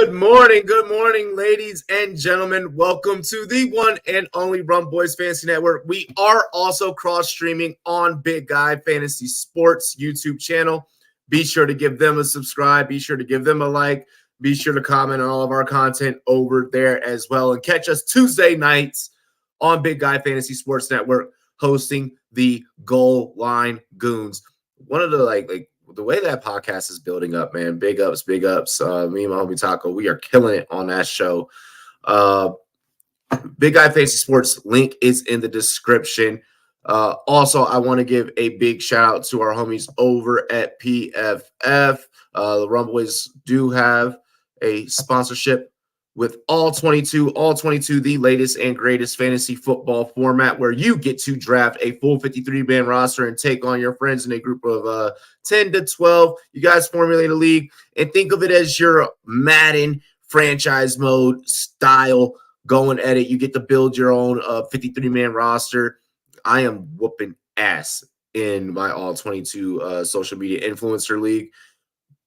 Good morning, ladies and gentlemen. Welcome to the one and only Rumboyz Fantasy Network. We are also cross-streaming on Big Guy Fantasy Sports YouTube channel. Be sure to give them a subscribe. Be sure to give them a like. Be sure to comment on all of our content over there as well. And catch us Tuesday nights on Big Guy Fantasy Sports Network hosting the Goal Line Goons. One of the the way that podcast is building up, man, big ups. Me and my homie Taco, we are killing it on that show. Big Guy Fantasy Sports link is in the description. Also, I want to give a big shout out to our homies over at PFF. The Rumboyz do have a sponsorship with All 22, the latest and greatest fantasy football format where you get to draft a full 53-man roster and take on your friends in a group of 10 to 12. You guys formulate a league and think of it as your Madden franchise mode style going at it. You get to build your own 53-man roster. I am whooping ass in my All 22 social media influencer league.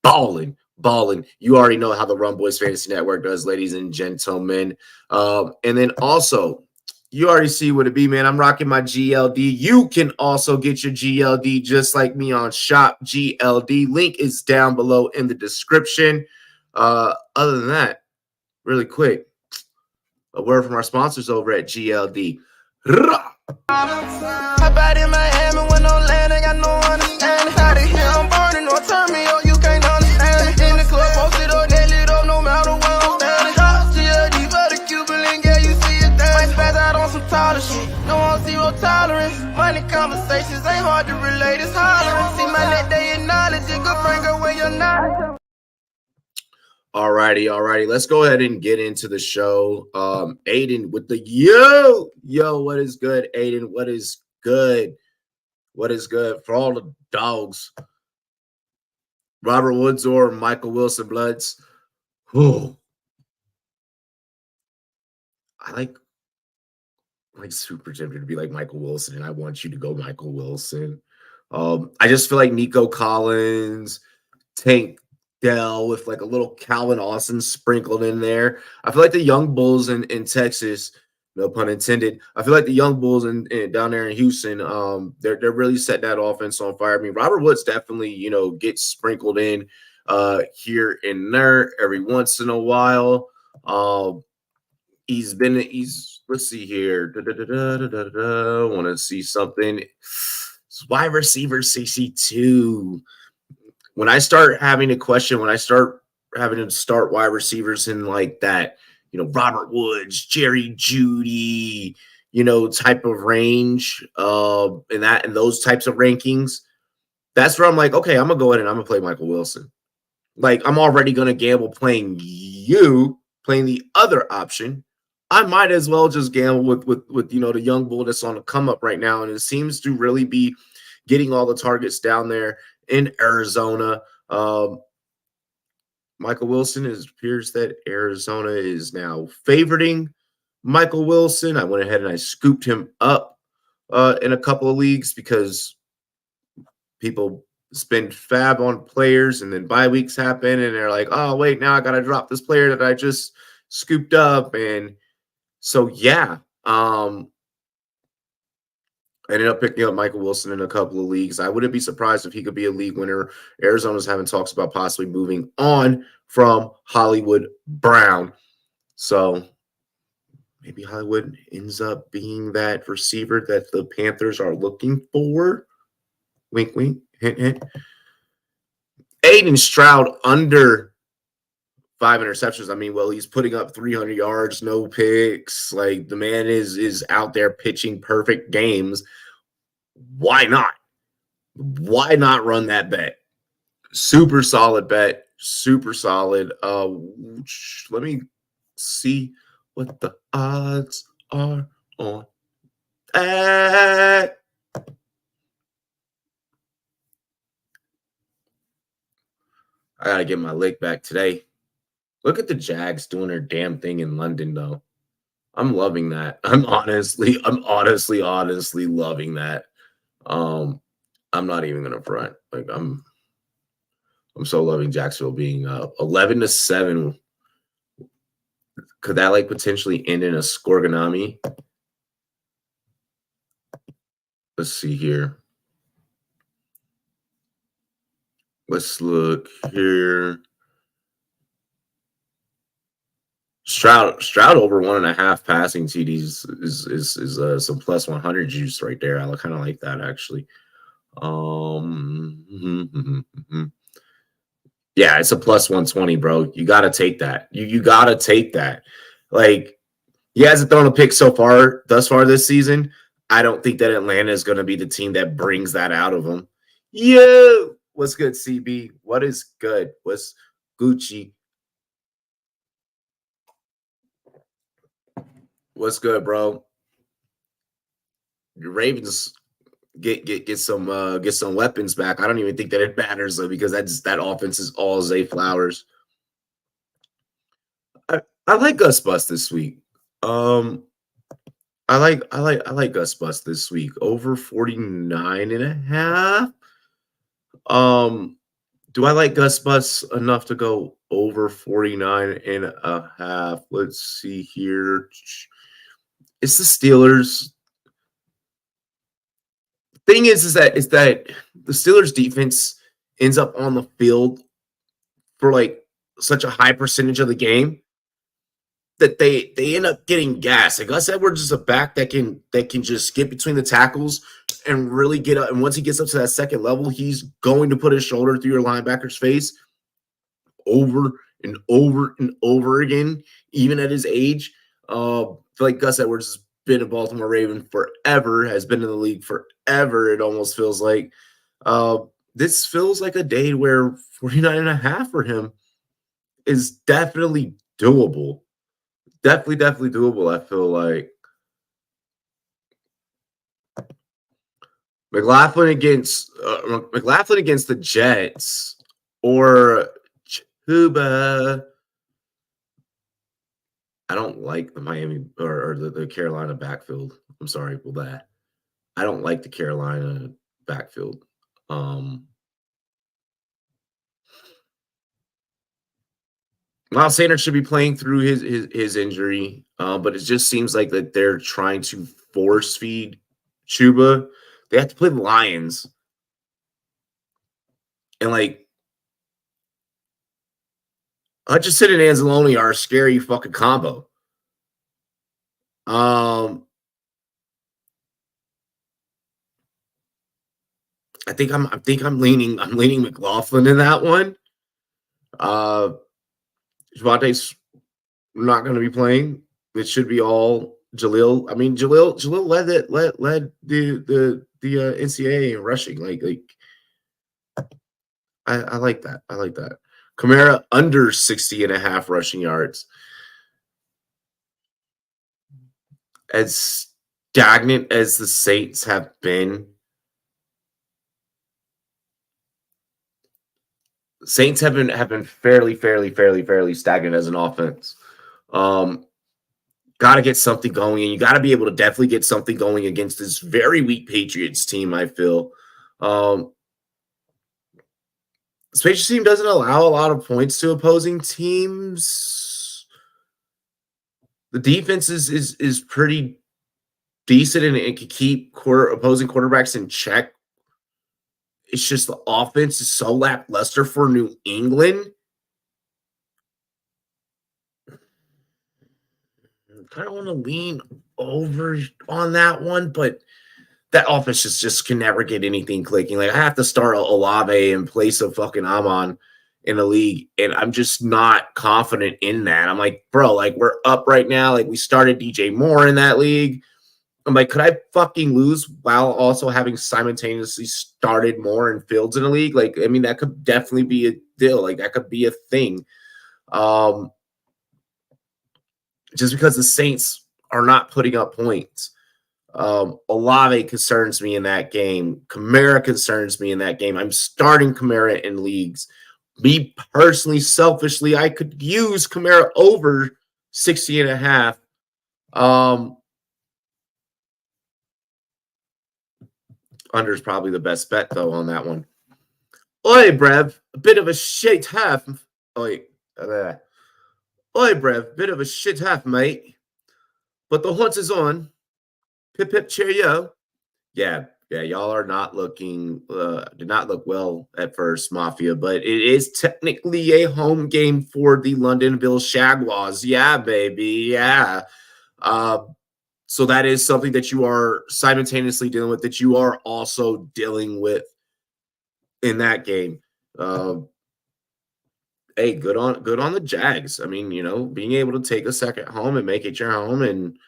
Balling. You already know how the Rumboyz Fantasy Network does, ladies and gentlemen. And then also, you already see what it be, man. I'm rocking my GLD. You can also get your GLD just like me on Shop GLD. Link is down below in the description. Other than that, really quick, a word from our sponsors over at GLD. About in Miami when I'm landing, got no understanding. How to hear I'm burning or turn me up, you can't understand. In the club, posted up, nail it up, no matter where I'm standing. Drop GLD for the Cuban link, yeah, you see it there. Might spaz out on some taller shit, no on zero tolerance. Money conversations ain't hard to relate, it's hollering. See my net, they acknowledge it, good friend, go where you're not. Alrighty. Let's go ahead and get into the show. Aiden with the yo, what is good, Aiden? What is good? For all the dogs? Robert Woods or Michael Wilson Bloods? Oh, I like super tempted to be like Michael Wilson, and I want you to go Michael Wilson. I just feel like Nico Collins, Tank Dell with like a little Calvin Austin sprinkled in there. I feel like the young Bulls in Texas, no pun intended. I feel like the young Bulls in down there in Houston, they're really setting that offense on fire. I mean, Robert Woods definitely, gets sprinkled in here and there every once in a while. Let's see here. I want to see something. It's wide receiver 62. When I start having to start wide receivers in like that, Robert Woods, Jerry Jeudy, type of range, and those types of rankings, that's where I'm like, okay, I'm gonna go ahead and I'm gonna play Michael Wilson. Like, I'm already gonna gamble playing the other option. I might as well just gamble with the young bull that's on the come up right now, and it seems to really be getting all the targets down there in Arizona. Michael Wilson, it appears that Arizona is now favoriting Michael Wilson. I went ahead and I scooped him up in a couple of leagues because people spend fab on players and then bye weeks happen and they're like, oh, wait, now I got to drop this player that I just scooped up. And so, yeah, I ended up picking up Michael Wilson in a couple of leagues. I wouldn't be surprised if he could be a league winner. Arizona's having talks about possibly moving on from Hollywood Brown. So maybe Hollywood ends up being that receiver that the Panthers are looking for. Wink, wink, hint, hint. Aiden Stroud under 5 interceptions. I mean, well, he's putting up 300 yards, no picks. Like, the man is out there pitching perfect games. Why not? Why not run that bet? Super solid bet. Super solid. Let me see what the odds are on that. I gotta get my lick back today. Look at the Jags doing their damn thing in London, though. I'm loving that. I'm honestly loving that. I'm not even gonna front. Like, I'm so loving Jacksonville being 11-7 Could that like potentially end in a scorgonami? Let's see here. Let's look here. Stroud over 1.5 passing TDs is some plus 100 juice right there. I kind of like that actually. Yeah, it's a plus 120, bro. You got to take that. You got to take that. Like, he hasn't thrown a pick thus far this season. I don't think that Atlanta is going to be the team that brings that out of him. Yo, what's good, CB? What is good? What's Gucci? What's good, bro? The Ravens get some weapons back. I don't even think that it matters though, because that offense is all Zay Flowers. I like Gus Bus this week. I like Gus Bus this week over 49.5. Do I like Gus Bus enough to go over 49.5? Let's see here. It's the Steelers. Thing is that the Steelers defense ends up on the field for like such a high percentage of the game that they end up getting gas. Like Gus Edwards is a back that can just get between the tackles and really get up. And once he gets up to that second level, he's going to put his shoulder through your linebacker's face over and over and over again, even at his age. I feel like Gus Edwards has been a Baltimore Raven forever, has been in the league forever. It almost feels like this feels like a day where 49.5 for him is definitely doable. Definitely doable. I feel like McLaughlin against the Jets or Chuba. I don't like the Miami or the Carolina backfield. I'm sorry for that. I don't like the Carolina backfield. Miles Sanders should be playing through his injury, but it just seems like that they're trying to force feed Chuba. They have to play the Lions, and like Hutchinson and Anzalone are a scary fucking combo. I think I'm leaning McLaughlin in that one. Javante's not going to be playing. It should be all Jaleel. I mean, Jaleel led the NCAA in rushing. Like I like that. I like that. Kamara under 60.5 rushing yards. As stagnant as the Saints have been, Saints have been fairly stagnant as an offense. Got to get something going, and you got to be able to definitely get something going against this very weak Patriots team, I feel. This Patriots team doesn't allow a lot of points to opposing teams. The defense is pretty decent, and it can keep opposing quarterbacks in check. It's just the offense is so lackluster for New England. I kind of want to lean over on that one, but that offense just can never get anything clicking. Like, I have to start Olave in place of fucking Amon in the league, and I'm just not confident in that. I'm like, bro, like, we're up right now. Like, we started DJ Moore in that league. I'm like, could I fucking lose while also having simultaneously started Moore and Fields in the league? Like, I mean, that could definitely be a deal. Like, that could be a thing. Just because the Saints are not putting up points. Olave concerns me in that game. Kamara concerns me in that game. I'm starting Kamara in leagues. Me personally, selfishly, I could use Kamara over 60.5. Under is probably the best bet, though, on that one. Oi, Brev. A bit of a shit half. Oi. Oi, Brev, bit of a shit half, mate. But the hunt is on. Pip pip cheerio. Yeah, y'all are not looking did not look well at first, Mafia, but it is technically a home game for the Londonville Jaguars. Yeah, baby. Yeah. Uh, so that is something that you are simultaneously dealing with, that you are also dealing with in that game. Hey, good on the Jags. I mean, being able to take a second home and make it your home and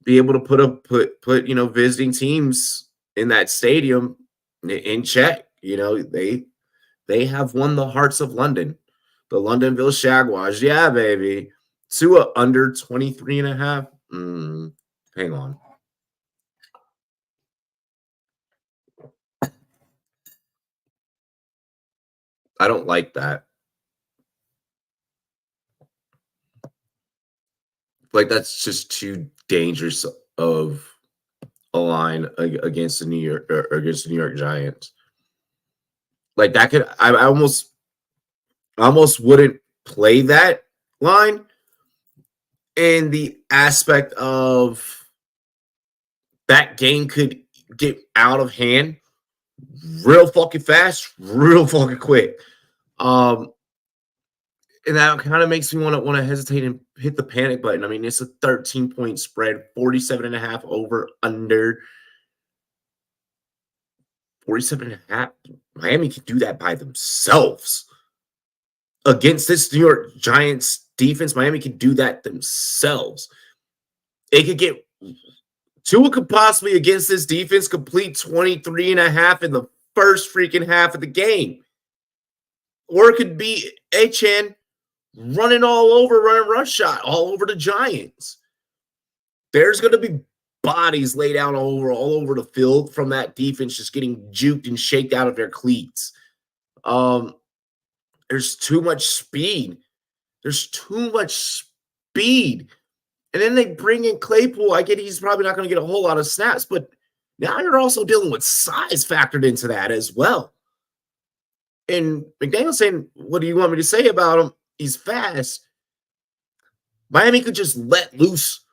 be able to put visiting teams in that stadium in check. They have won the hearts of London. The Londonville Jaguars. Yeah, baby. Tua under 23.5. Hang on. I don't like that. Like, that's just too dangerous of a line against the New York Giants. Like, that could I almost wouldn't play that line in the aspect of that game could get out of hand real fucking fast, real fucking quick. And that kind of makes me want to hesitate and hit the panic button. I mean, it's a 13-point spread, 47.5 over under. 47.5. Miami can do that by themselves. Against this New York Giants defense, Miami can do that themselves. It could get Tua could possibly, against this defense, complete 23.5 in the first freaking half of the game. Or it could be Achan running rush shot all over the Giants. There's going to be bodies laid out all over the field from that defense just getting juked and shaked out of their cleats. There's too much speed. And then they bring in Claypool. I get he's probably not going to get a whole lot of snaps, but now you're also dealing with size factored into that as well. And McDaniel's saying, what do you want me to say about him? He's fast. Miami could just let loose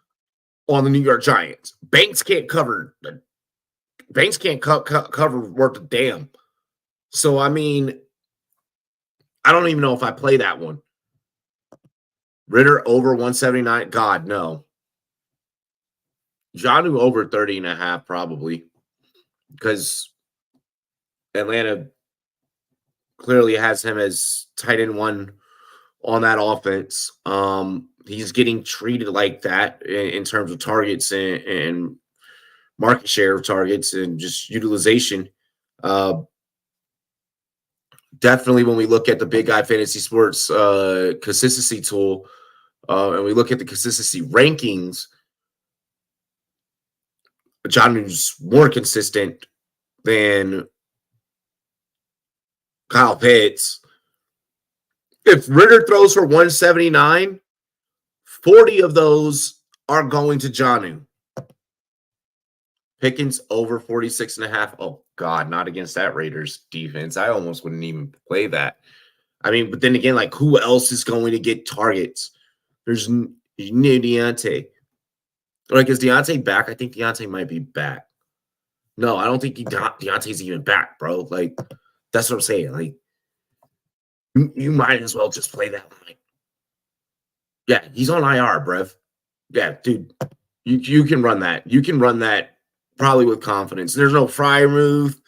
on the New York Giants. Banks can't cover. Banks can't cover worth a damn. So, I mean, I don't even know if I play that one. Ritter over 179. God, no. Jonnu over 30.5 probably. Because Atlanta clearly has him as tight end one on that offense. He's getting treated like that in terms of targets and market share of targets and just utilization. Definitely when we look at the Big Guy Fantasy Sports consistency tool and we look at the consistency rankings, Jonnu's more consistent than Kyle Pitts. If Ritter throws for 179, 40 of those are going to Jonnu. Pickens over 46.5. Oh, God, not against that Raiders defense. I almost wouldn't even play that. I mean, but then again, like, who else is going to get targets? There's no Deontay. Like, is Deontay back? I think Deontay might be back. No, I don't think Deontay's even back, bro. Like, that's what I'm saying. Like, you might as well just play that line. Yeah, he's on IR, bruv. Yeah, dude, you can run that. You can run that probably with confidence. There's no Fryer move.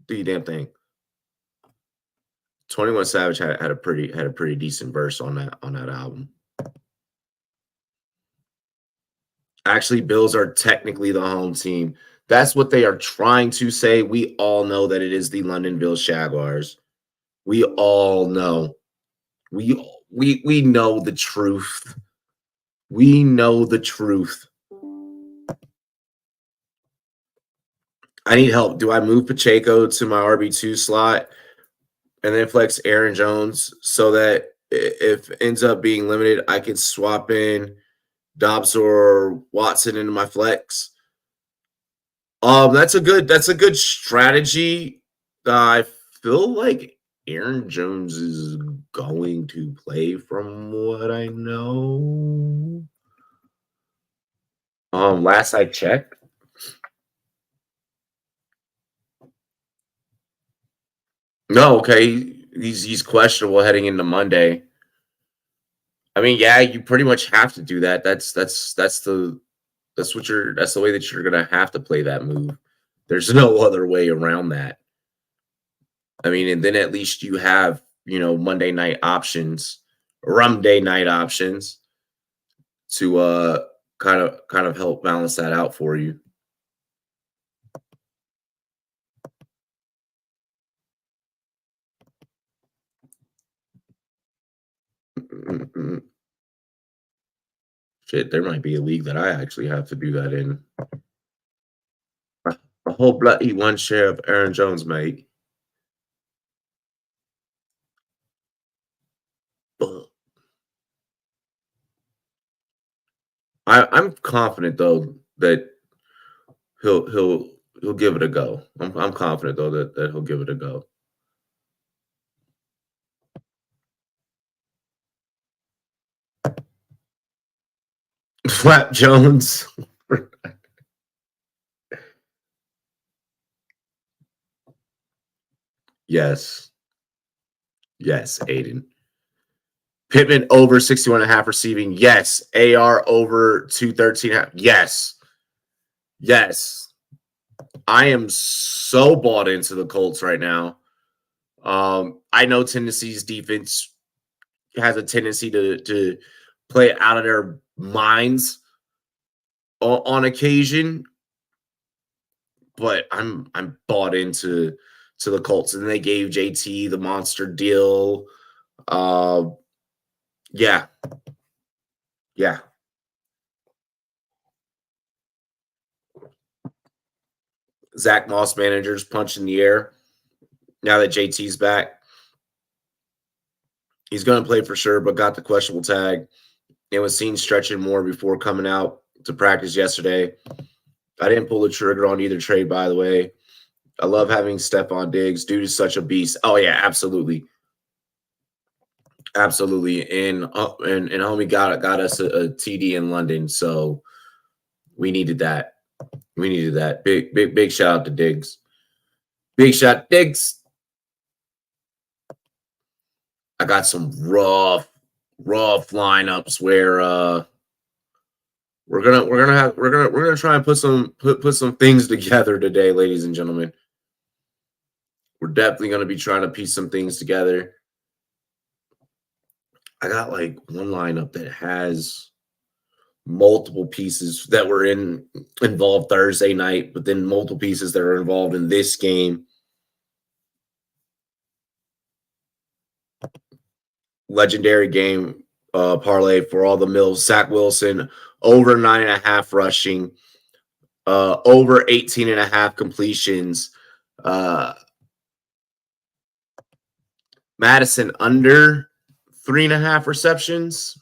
Do your damn thing. 21 Savage had a pretty decent verse on that album. Actually, Bills are technically the home team. That's what they are trying to say. We all know that it is the Londonville Jaguars. We all know. We know the truth. We know the truth. I need help. Do I move Pacheco to my RB2 slot and then flex Aaron Jones so that if it ends up being limited, I can swap in Dobbs or Watson into my flex? That's a good strategy. I feel like Aaron Jones is going to play from what I know. Last I checked. No, okay. He's questionable heading into Monday. I mean, yeah, you pretty much have to do that. That's the way that you're gonna have to play that move. There's no other way around that. I mean, and then at least you have, Monday night options, rum day night options to kind of help balance that out for you. Shit, there might be a league that I actually have to do that in. A whole bloody one share of Aaron Jones, mate. But I'm confident though that he'll give it a go. I'm confident though that he'll give it a go. Flap Jones. Yes. Yes, Aiden. Pittman over 61.5 receiving. Yes. AR over 213.5. Yes. Yes. I am so bought into the Colts right now. I know Tennessee's defense has a tendency to play out of their minds on occasion, but I'm bought into the Colts, and they gave JT the monster deal. Yeah. Zach Moss managers punch in the air. Now that JT's back, he's going to play for sure, but got the questionable tag. It was seen stretching more before coming out to practice yesterday. I didn't pull the trigger on either trade, by the way. I love having Stephon Diggs. Dude is such a beast. Oh, yeah, absolutely. Absolutely. And homie got us a TD in London, so we needed that. We needed that. Big shout out to Diggs. Big shot, Diggs. I got some rough lineups where we're gonna try and put some things together today, ladies and gentlemen. We're definitely gonna be trying to piece some things together. I got like one lineup that has multiple pieces that were involved Thursday night, but then multiple pieces that are involved in this game. Legendary game parlay for all the mills. Zach Wilson over 9.5 rushing, over 18.5 completions. Madison under 3.5 receptions.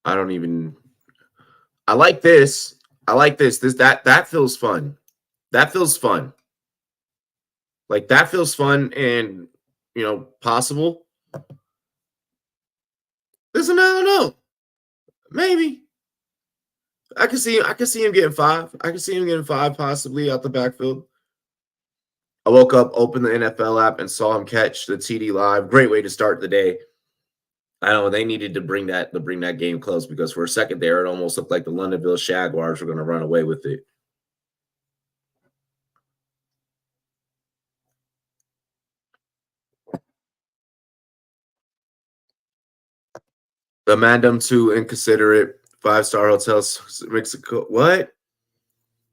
I like this. That feels fun. That feels fun. Like that feels fun and possible. Listen, I don't know. Maybe. I can see him getting 5. I can see him getting 5 possibly out the backfield. I woke up, opened the NFL app, and saw him catch the TD live. Great way to start the day. I know they needed to bring that game close because for a second there, it almost looked like the Londonville Jaguars were going to run away with it. The Mandem 2 Inconsiderate 5-star hotels Mexico. What?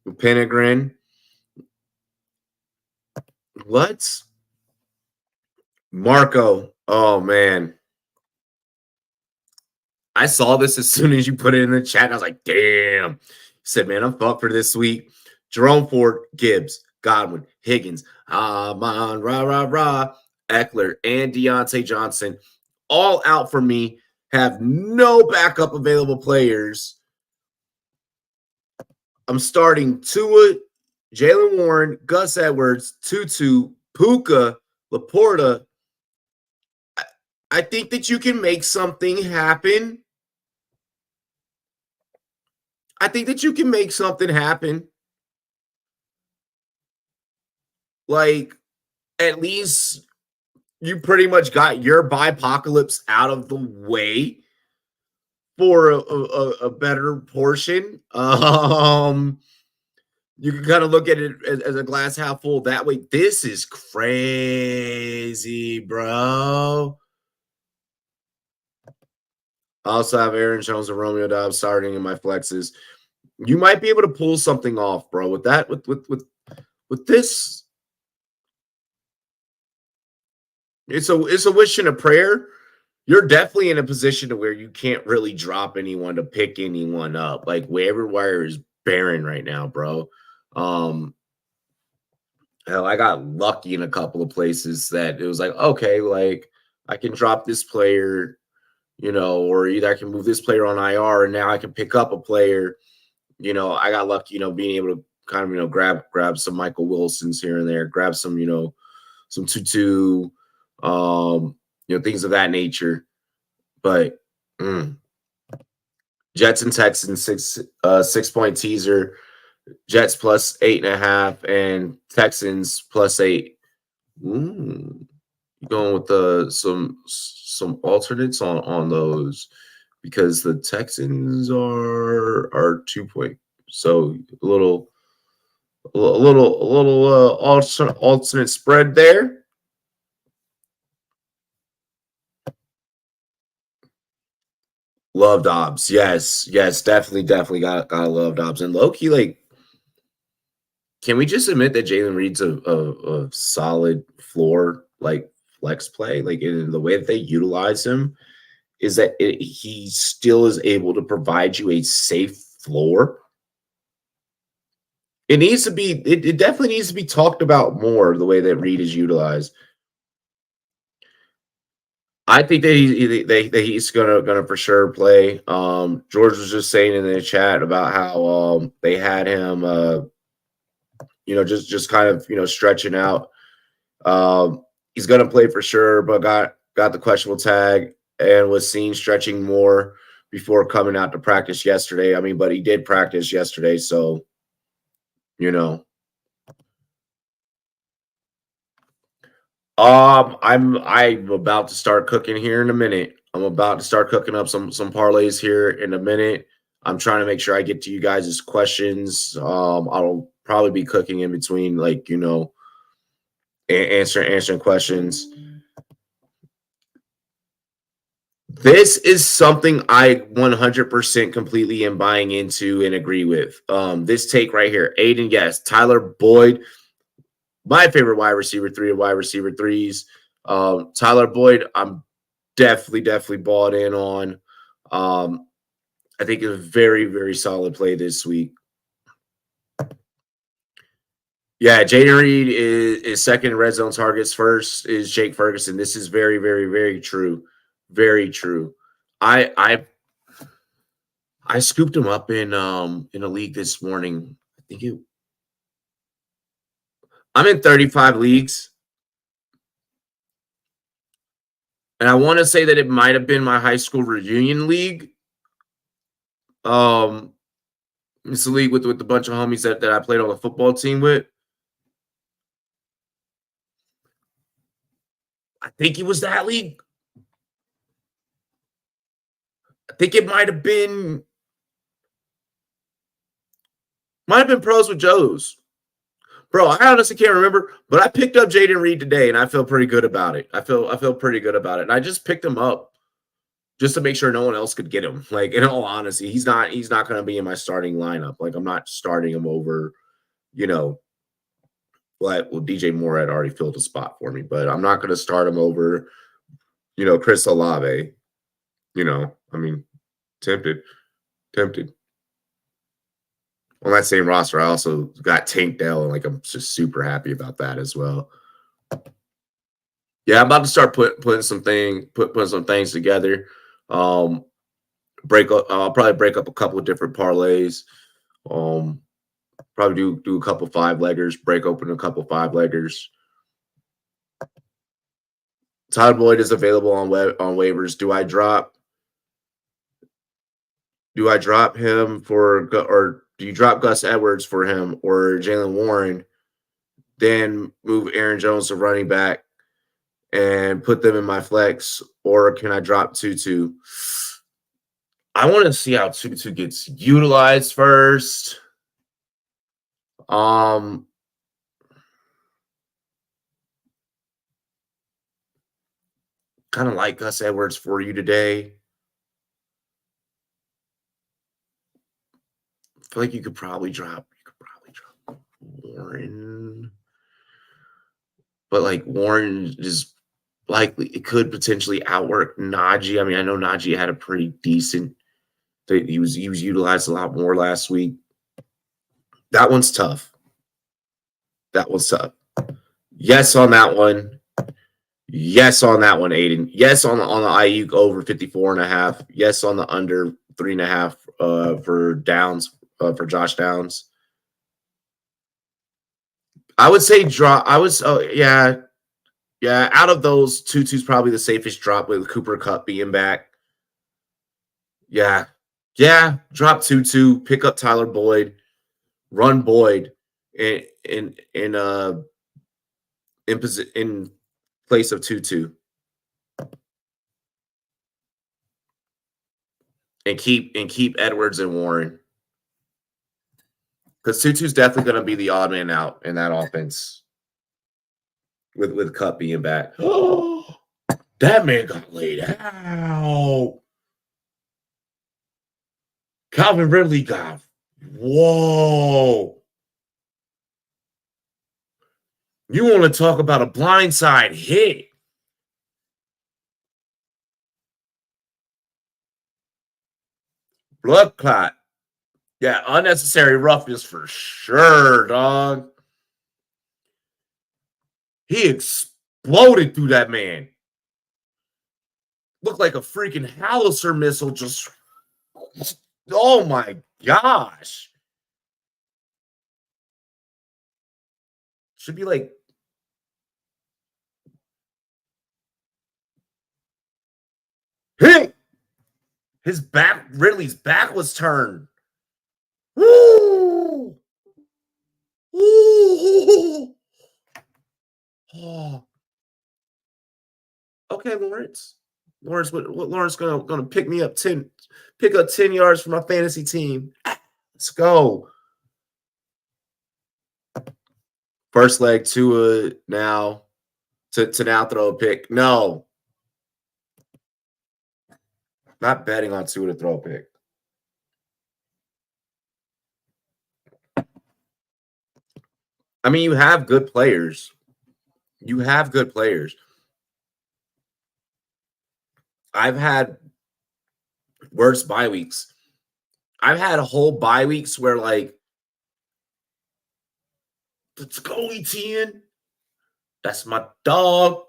Penegrin. What? Marco. Oh man. I saw this as soon as you put it in the chat. And I was like, damn. He said, man, I'm fucked for this week. Jerome Ford, Gibbs, Godwin, Higgins, Amon, rah, Eckler, and Deontay Johnson all out for me. Have no backup available players. I'm starting Tua, Jalen Warren, Gus Edwards, Tutu, Puka, Laporta, I think that you can make something happen. I think that you can make something happen. Like, at least you pretty much got your bipocalypse out of the way for a better portion. You can kind of look at it as a glass half full that way. This is crazy, bro. I also have Aaron Jones and Romeo Dobbs starting in my flexes. You might be able to pull something off, bro. With that, with this, it's a wish and a prayer. You're definitely in a position to where you can't really drop anyone to pick anyone up. Like waiver wire is barren right now, bro. Hell, I got lucky in a couple of places that it was like, okay, like I can drop this player, or either I can move this player on IR and now I can pick up a player. I got lucky, being able to kind of, grab some Michael Wilsons here and there, grab some, some Tutu, things of that nature. But Jets and Texans 6-point teaser, Jets plus 8.5 and Texans plus 8. Going with some alternates on those because the Texans are 2-point, so a little alternate spread there. Love Dobbs, yes, definitely gotta love Dobbs and Loki. Like, can we just admit that Jalen Reed's a solid floor like flex play? Like in the way that they utilize him, is that he still is able to provide you a safe floor. It needs to be. It definitely needs to be talked about more. The way that Reed is utilized. I think that he's gonna for sure play. George was just saying in the chat about how they had him, just kind of stretching out. He's gonna play for sure, but got the questionable tag and was seen stretching more before coming out to practice yesterday. I mean, but he did practice yesterday, so I'm about to start cooking here in a minute. I'm about to start cooking up some parlays here in a minute. I'm trying to make sure I get to you guys' questions. I'll probably be cooking in between, like, answering questions. This is something I 100% completely am buying into and agree with. This take right here, Aiden, yes, Tyler Boyd, my favorite wide receiver 3 of wide receiver 3s. Tyler Boyd, I'm definitely bought in on. I think it's a very, very solid play this week. Yeah, Jaden Reed is second in red zone targets. First is Jake Ferguson. This is very, very, very true. Very true. I scooped him up in a league this morning. I'm in 35 leagues. And I want to say that it might have been my high school reunion league. It's a league with a bunch of homies that I played on the football team with. I think it was that league. I think it might have been Pros with Joe's. Bro, I honestly can't remember, but I picked up Jaden Reed today, and I feel pretty good about it. I feel pretty good about it. And I just picked him up just to make sure no one else could get him. Like, in all honesty, he's not going to be in my starting lineup. Like, I'm not starting him over, DJ Moore had already filled a spot for me, but I'm not going to start him over, Chris Olave. I mean, tempted. On that same roster, I also got Tank Dell, and I'm just super happy about that as well. Yeah, I'm about to start putting some things together. I'll probably break up a couple of different parlays. Probably do a couple 5-leggers, break open a couple 5-leggers. Todd Boyd is available on waivers. Do I drop him or do you drop Gus Edwards for him or Jalen Warren, then move Aaron Jones to running back and put them in my flex, or can I drop Tutu? I want to see how Tutu gets utilized first. Kind of like Gus Edwards for you today. I feel like you could probably drop Warren. But like Warren is likely, it could potentially outwork Najee. I mean, I know Najee had a pretty decent, he was utilized a lot more last week. That one's tough. Yes on that one. Yes on that one, Aiden. Yes on the Ayuk over 54.5. Yes on the under 3.5 for Downs, for Josh Downs. I would say drop. Yeah. Out of those, Tutu's probably the safest drop with Cooper Kupp being back. Yeah. Drop Tutu. Pick up Tyler Boyd. Run Boyd in place of Tutu, and keep Edwards and Warren, because Tutu's definitely going to be the odd man out in that offense with Kupp being back. That man got laid out. Calvin Ridley got, whoa. You want to talk about a blindside hit? Blood clot. Yeah, unnecessary roughness for sure, dog. He exploded through that man. Looked like a freaking howitzer missile just, oh my gosh. Should be like, hey, his back, Ridley's back was turned. Woo! Woo! Oh. Okay, Lawrence, what Lawrence gonna pick me up 10 yards for my fantasy team. Let's go. First leg to now throw a pick. No. Not betting on Tua to throw a pick. I mean, you have good players. I've had worse bye weeks. I've had a whole bye weeks where, like, let's go, Etienne. That's my dog.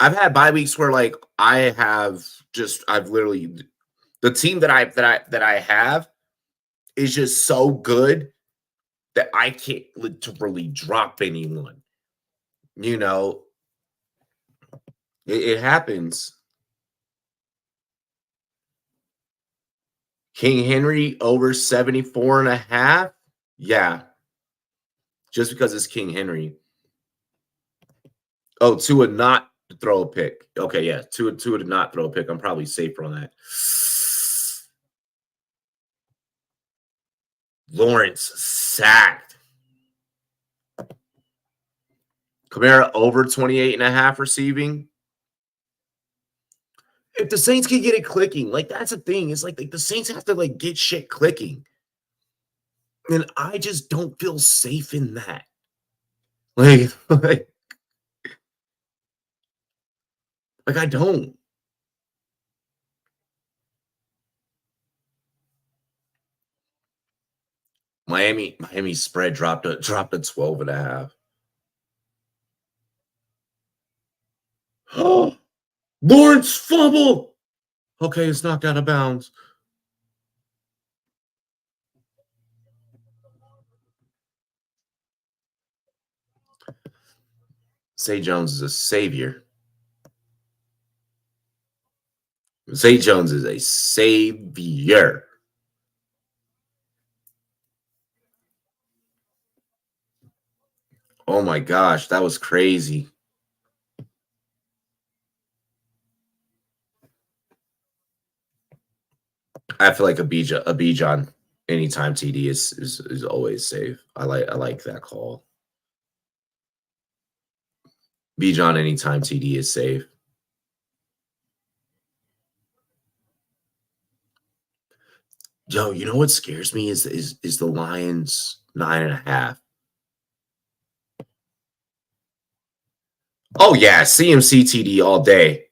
I've had bye weeks where, like, I've literally, the team that I have is just so good that I can't literally drop anyone. You know, it happens. King Henry over 74.5. Yeah. Just because it's King Henry. Oh, Tua not to throw a pick. Okay, yeah. Tua to not throw a pick. I'm probably safer on that. Lawrence sacked. Kamara over 28.5 receiving. If the Saints can get it clicking, like, that's the thing. It's like the Saints have to, like, get shit clicking. And I just don't feel safe in that. Like I don't. Miami spread dropped a 12.5. Oh, Lawrence fumble. Okay, it's knocked out of bounds. Zay Jones is a savior. Zay Jones is a savior. Oh my gosh, that was crazy. I feel like a Bijan anytime TD is always safe. I like that call. Bijan anytime TD is safe. Yo, you know what scares me is the Lions 9.5. Oh yeah, CMC TD all day.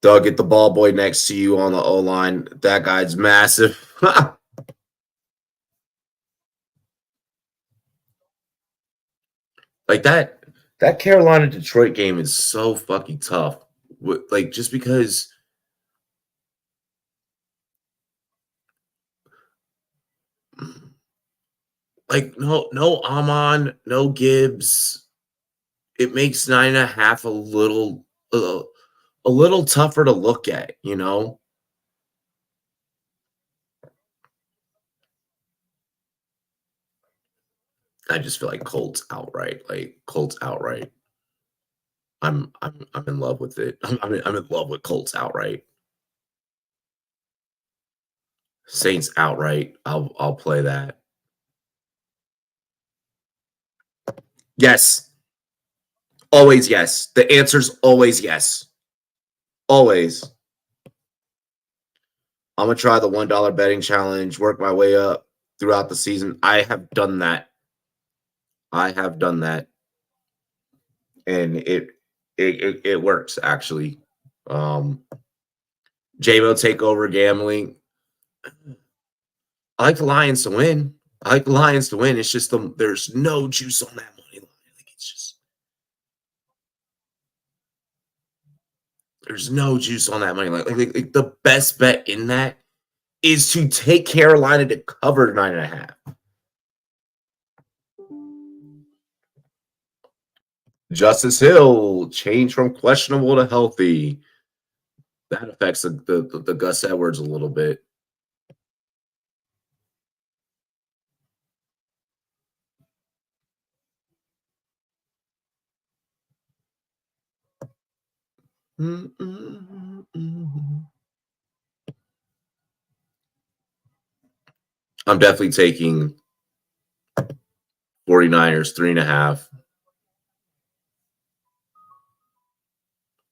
Doug, get the ball boy next to you on the O-line. That guy's massive. Like that Carolina-Detroit game is so fucking tough. Like, just because like no Amon, no Gibbs. It makes 9.5 a little tougher to look at, you know? I just feel like Colts outright. Like Colts outright. I'm in love with it. I'm in love with Colts outright. Saints outright. I'll play that. Yes. Always yes. The answer's always yes. Always. I'm gonna try the $1 betting challenge, work my way up throughout the season. I have done that. And it works actually. J-Mo take over gambling. I like the Lions to win. It's just there's no juice on that money line. Like it's just there's no juice on that money line. Like the best bet in that is to take Carolina to cover 9.5. Justice Hill changed from questionable to healthy. That affects the Gus Edwards a little bit. I'm definitely taking 49ers 3.5.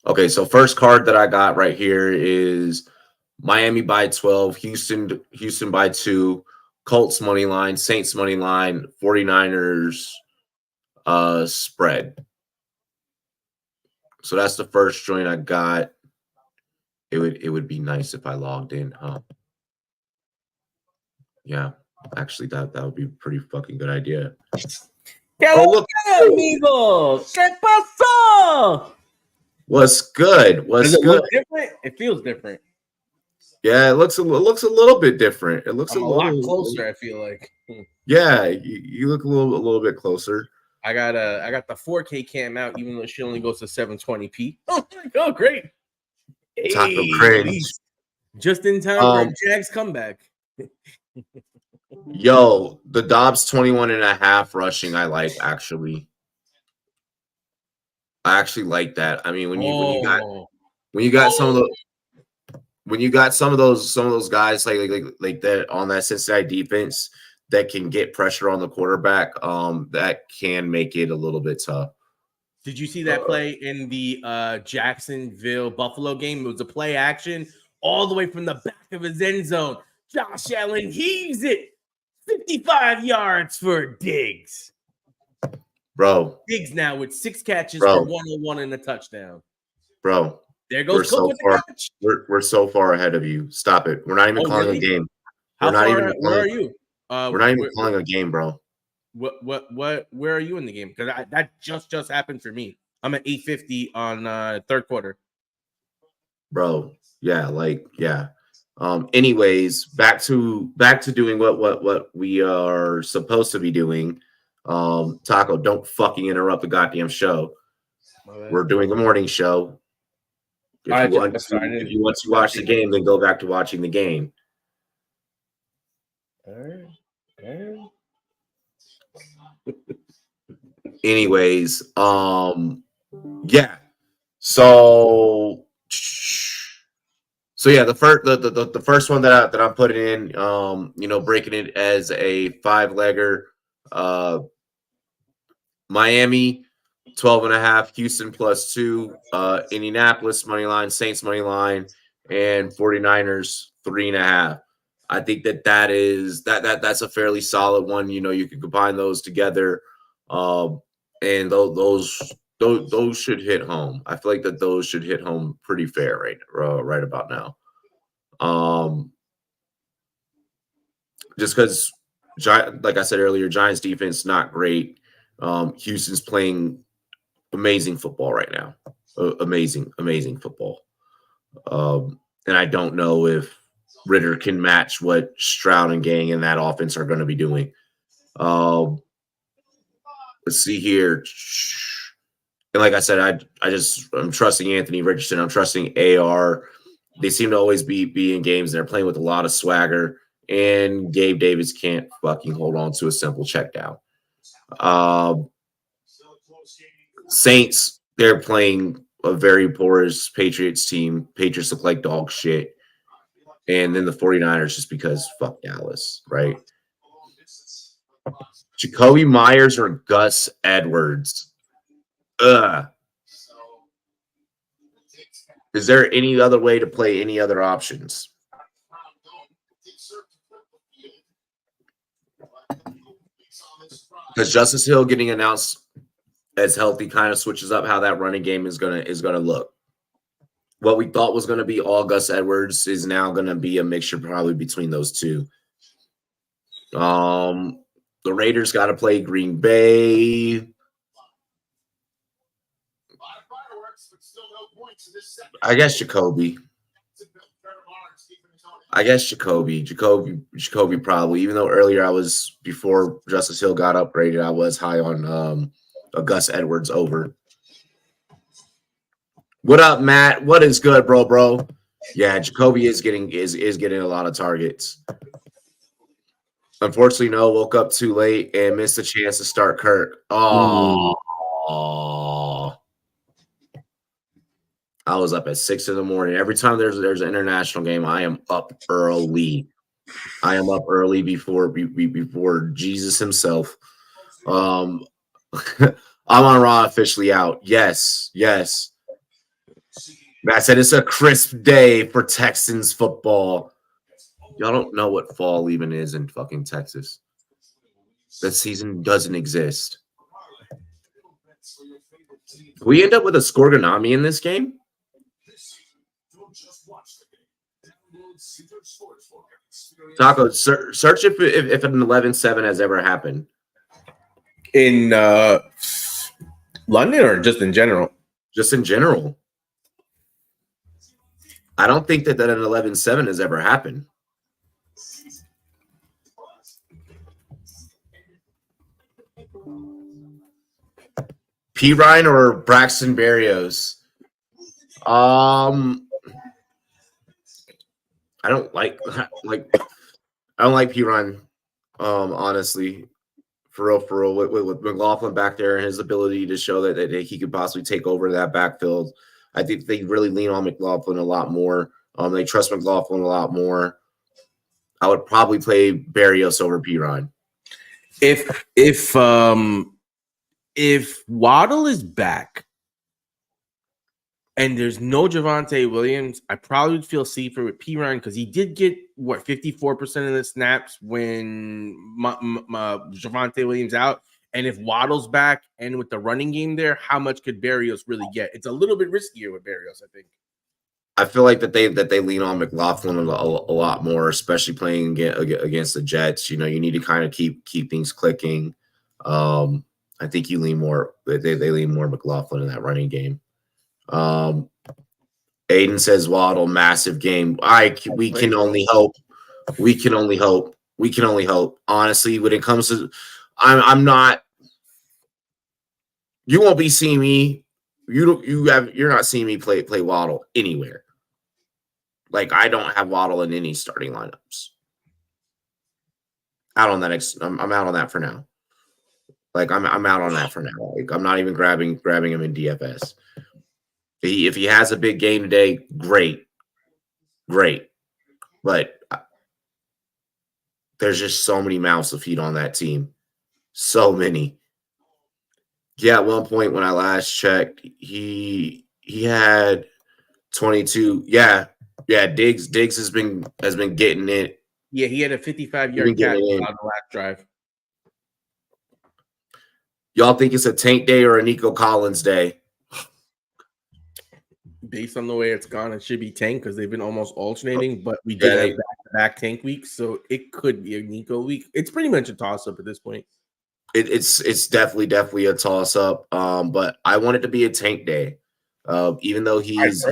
Okay, so first card that I got right here is Miami by 12, Houston by 2, Colts money line, Saints money line, 49ers spread. So that's the first joint I got. It would be nice if I logged in, huh? Yeah, actually that would be a pretty fucking good idea. Look, amigo. ¿Qué pasó? What's good? Does it look different? It feels different. Yeah, it looks a little bit different. It looks a lot closer. I feel like. Yeah, you look a little bit closer. I got the 4K cam out, even though she only goes to 720p. Oh, great! Taco cringe. Just in time for a Jags comeback. Yo, the Dobbs 21.5 rushing. I like actually. I actually like that. I mean, when you got some of those guys like that on that Cincinnati defense that can get pressure on the quarterback, that can make it a little bit tough. Did you see that play in the Jacksonville Buffalo game? It was a play action all the way from the back of his end zone. Josh Allen heaves it 55 yards for Diggs. Bro. Diggs now with 6 catches for 101 and a touchdown. Bro. There goes Cook with the catch. We're so far ahead of you. Stop it. We're not even calling a game. Where are you? We're not even calling a game, bro. Where are you in the game? Because that just happened for me. I'm at 8:50 on third quarter. Bro, yeah, Anyways, back to doing what we are supposed to be doing. Taco, don't fucking interrupt the goddamn show. We're doing a morning show. If you want to watch the game, then go back to watching the game. Anyways, yeah. So yeah, the first one that I'm putting in, breaking it as a 5-legger, Miami 12.5, Houston +2, Indianapolis money line, Saints money line, and 49ers 3.5. I think that's a fairly solid one. You can combine those together, and those should hit home. I feel like that those should hit home pretty fair right about now. Just because, like I said earlier, Giants defense not great. Houston's playing amazing football right now. Amazing football. And I don't know if Ritter can match what Stroud and Gang and that offense are going to be doing. Let's see here. And like I said, I'm trusting Anthony Richardson. I'm trusting AR. They seem to always be in games. They're playing with a lot of swagger. And Gabe Davis can't fucking hold on to a simple check down. Saints, they're playing a very porous Patriots team. Patriots look like dog shit. And then the 49ers, just because fuck Dallas, right? Jacoby Myers or Gus Edwards? Is there any other way to play any other options? Because Justice Hill getting announced as healthy kind of switches up how that running game is gonna look. What we thought was going to be all Gus Edwards is now going to be a mixture probably between those two. The Raiders got to play Green Bay. I guess Jacoby. Jacoby probably. Even though earlier before Justice Hill got upgraded, I was high on a Gus Edwards over. What up, Matt? What is good, bro? Yeah, Jacoby is getting a lot of targets. Unfortunately, no, woke up too late and missed a chance to start Kirk. Oh. I was up at 6 in the morning. Every time there's an international game, I am up early. I am up early before Jesus himself. I'm on Raw officially out. Yes. Matt said it's a crisp day for Texans football. Y'all don't know what fall even is in fucking Texas. That season doesn't exist. We end up with a Scorganami in this game? Taco, search if an 11-7 has ever happened. In London or just in general? Just in general. I don't think that an 11-7 has ever happened. P. Ryan or Braxton Berrios? I don't like P. Ryan. Honestly, for real, with McLaughlin back there and his ability to show that he could possibly take over that backfield. I think they really lean on McLaughlin a lot more. They trust McLaughlin a lot more. I would probably play Berrios over P. Ryan. If Waddle is back and there's no Javonte Williams, I probably would feel safer with P. Ryan because he did get 54% of the snaps when Javonte Williams out. And if Waddle's back and with the running game there, how much could Berrios really get? It's a little bit riskier with Berrios, I think. I feel like that they lean on McLaughlin a lot more, especially playing against the Jets. You need to kind of keep things clicking. I think you lean more. They lean more McLaughlin in that running game. Aiden says Waddle, massive game. We can only hope. We can only hope. We can only hope. Honestly, when it comes to, I'm not. You won't be seeing me. You're not seeing me play Waddle anywhere. Like I don't have Waddle in any starting lineups. I'm out on that for now. Like I'm out on that for now. Like I'm not even grabbing him in DFS. If he has a big game today, great. But there's just so many mouths to feed on that team. So many. Yeah, at one point when I last checked, he had 22. Yeah. Diggs has been getting it. Yeah, he had a 55-yard catch on the last drive. Y'all think it's a Tank Day or a Nico Collins Day? Based on the way it's gone, it should be Tank because they've been almost alternating. But we did have back-to-back Tank weeks, so it could be a Nico week. It's pretty much a toss-up at this point. It's definitely a toss-up. But I want it to be a Tank Day. Even though he's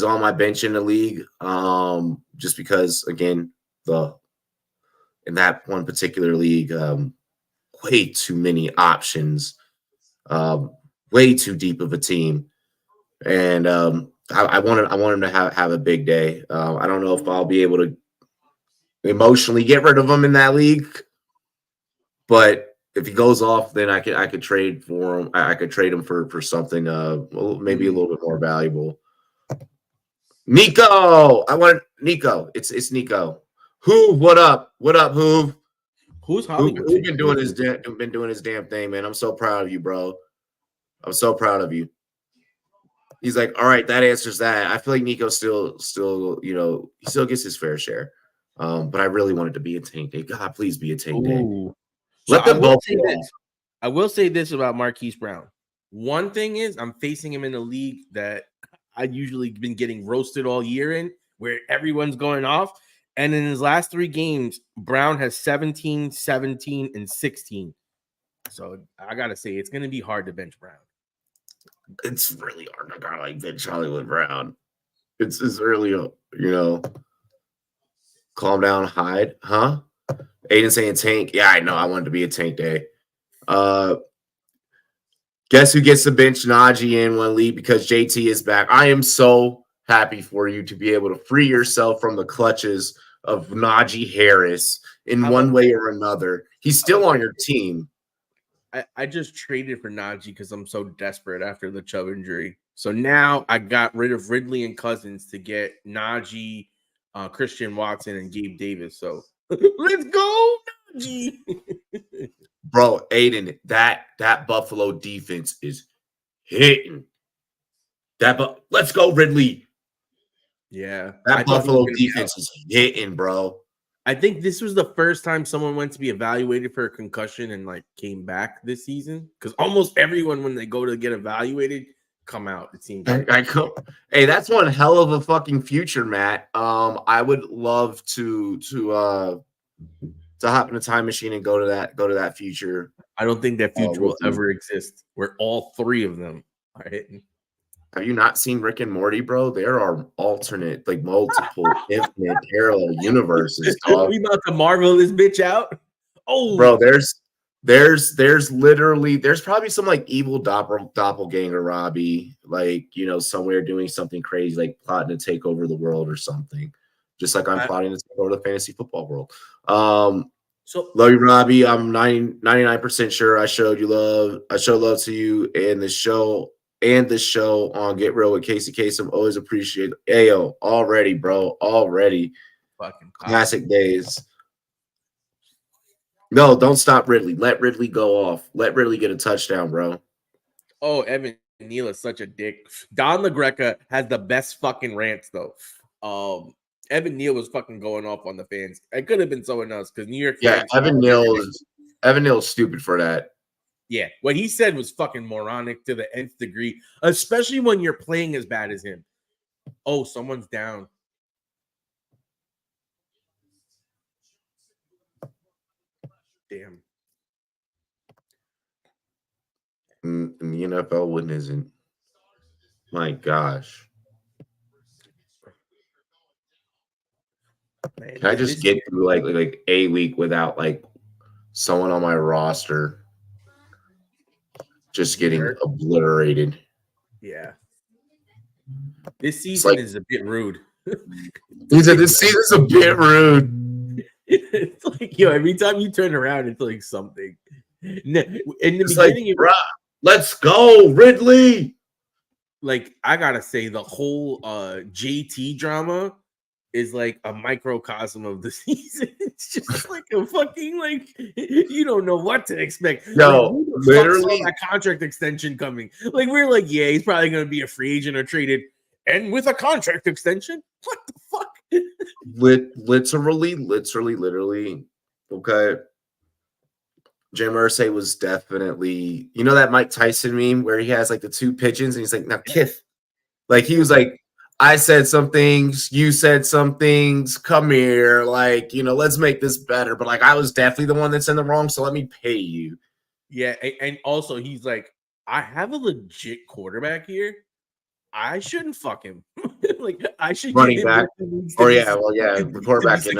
on my bench in the league. Just because again, in that one particular league, way too many options, way too deep of a team, and I want him to have a big day. I don't know if I'll be able to emotionally get rid of him in that league, but if he goes off, then I could trade for him. I could trade him for something maybe a little bit more valuable. Nico, I want Nico. It's Nico. Who? What up? What up? Who? Who's Hollywood? Who's been doing his damn thing, man? I'm so proud of you, bro. I'm so proud of you. He's like, all right, that answers that. I feel like Nico still, he still gets his fair share. But I really want it to be a Tank Day. God, please be a Tank Day. Let them both say this. I will say this about Marquise Brown. One thing is, I'm facing him in a league that I've usually been getting roasted all year in, where everyone's going off. And in his last 3 games, Brown has 17, 17, and 16. So I got to say, it's going to be hard to bench Brown. It's really hard to guy like bench Hollywood Brown. It's really, calm down, hide, huh? Aiden saying Tank. Yeah, I know. I wanted to be a Tank Day. Guess who gets the bench Najee in one league because JT is back. I am so happy for you to be able to free yourself from the clutches of Najee Harris in one way or another. He's still on your team. I just traded for Najee because I'm so desperate after the Chubb injury. So now I got rid of Ridley and Cousins to get Najee, Christian Watson, and Gabe Davis. So let's go, Najee. Bro, Aiden, that Buffalo defense is hitting. Let's go, Ridley. Yeah. That Buffalo defense is hitting, bro. I think this was the first time someone went to be evaluated for a concussion and came back this season. Because almost everyone, when they go to get evaluated, come out. It seems. Hey, that's one hell of a fucking future, Matt. I would love to hop in a time machine and go to that future. I don't think that future will ever exist. Where all 3 of them are hitting. Have you not seen Rick and Morty, bro? There are alternate, multiple infinite parallel universes. Dog. We about to Marvel this bitch out. Oh, bro, there's probably some evil doppelganger Robbie, somewhere doing something crazy, plotting to take over the world or something. Just like I'm plotting to take over the fantasy football world. So love you, Robbie. I'm 99% sure I showed love to you and the show on Get Real with Casey Kasem. Always appreciate it. Ayo, already, bro. Already. Fucking classic days. No, don't stop Ridley. Let Ridley go off. Let Ridley get a touchdown, bro. Oh, Evan Neal is such a dick. Don LaGreca has the best fucking rants, though. Evan Neal was fucking going off on the fans. It could have been someone else because New York. Yeah, Evan Neal is stupid for that. Yeah, what he said was fucking moronic to the nth degree, especially when you're playing as bad as him. Oh, someone's down. Damn. In the NFL, when isn't? My gosh. Man, Can I just get through like a week without like someone on my roster just getting obliterated? Yeah. This It's season like is a bit rude. this season's a bit rude. It's like, yo, every time you turn around, it's like something. In the It's beginning, like, bruh, let's go, Ridley. like I gotta say, the whole JT drama is like a microcosm of the season. It's just like a fucking like you don't know what to expect. No, like, who the fuck literally, saw that contract extension coming. Like we're like, yeah, he's probably gonna be a free agent or traded, and with a contract extension. What the fuck? literally. Okay. Jim Irsay was definitely, you know, that Mike Tyson meme where he has like the two pigeons and he's like, now Kith. Like he was like, I said some things, you said some things, come here, like, you know, let's make this better. But like I was definitely the one that's in the wrong, so let me pay you. Yeah, and also he's like, I have a legit quarterback here. I shouldn't fuck him. Like I should Running give him back. The quarterback in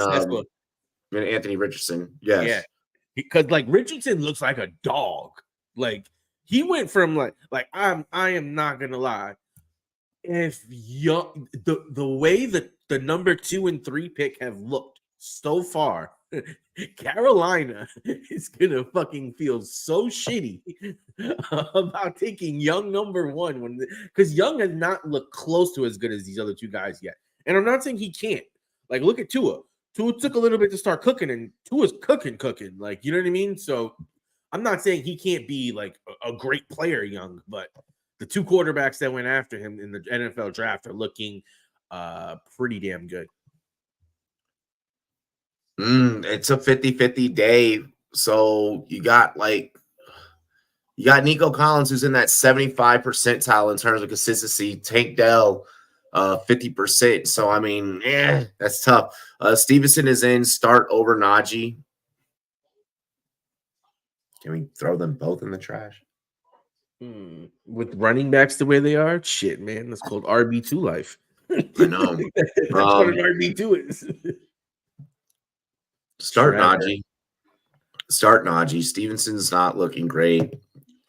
Anthony Richardson. Yes. Yeah. Because like Richardson looks like a dog. Like he went from like I am not gonna lie. If young the way that the number 2 and 3 pick have looked so far, Carolina is gonna fucking feel so shitty about taking Young number 1 because Young has not looked close to as good as these other two guys yet. And I'm not saying he can't. Like, look at Tua. Tua took a little bit to start cooking, and Tua's cooking. Like, you know what I mean? So I'm not saying he can't be like a great player, Young, but the two quarterbacks that went after him in the NFL draft are looking pretty damn good. It's a 50-50 day. So you got Nico Collins, who's in that 75 percentile in terms of consistency. Tank Dell, 50%. So I mean, that's tough. Stevenson is in start over Najee. Can we throw them both in the trash? With running backs the way they are, shit, man, that's called RB2 life. I know. That's what an RB2 is. Start Najee. Stevenson's not looking great.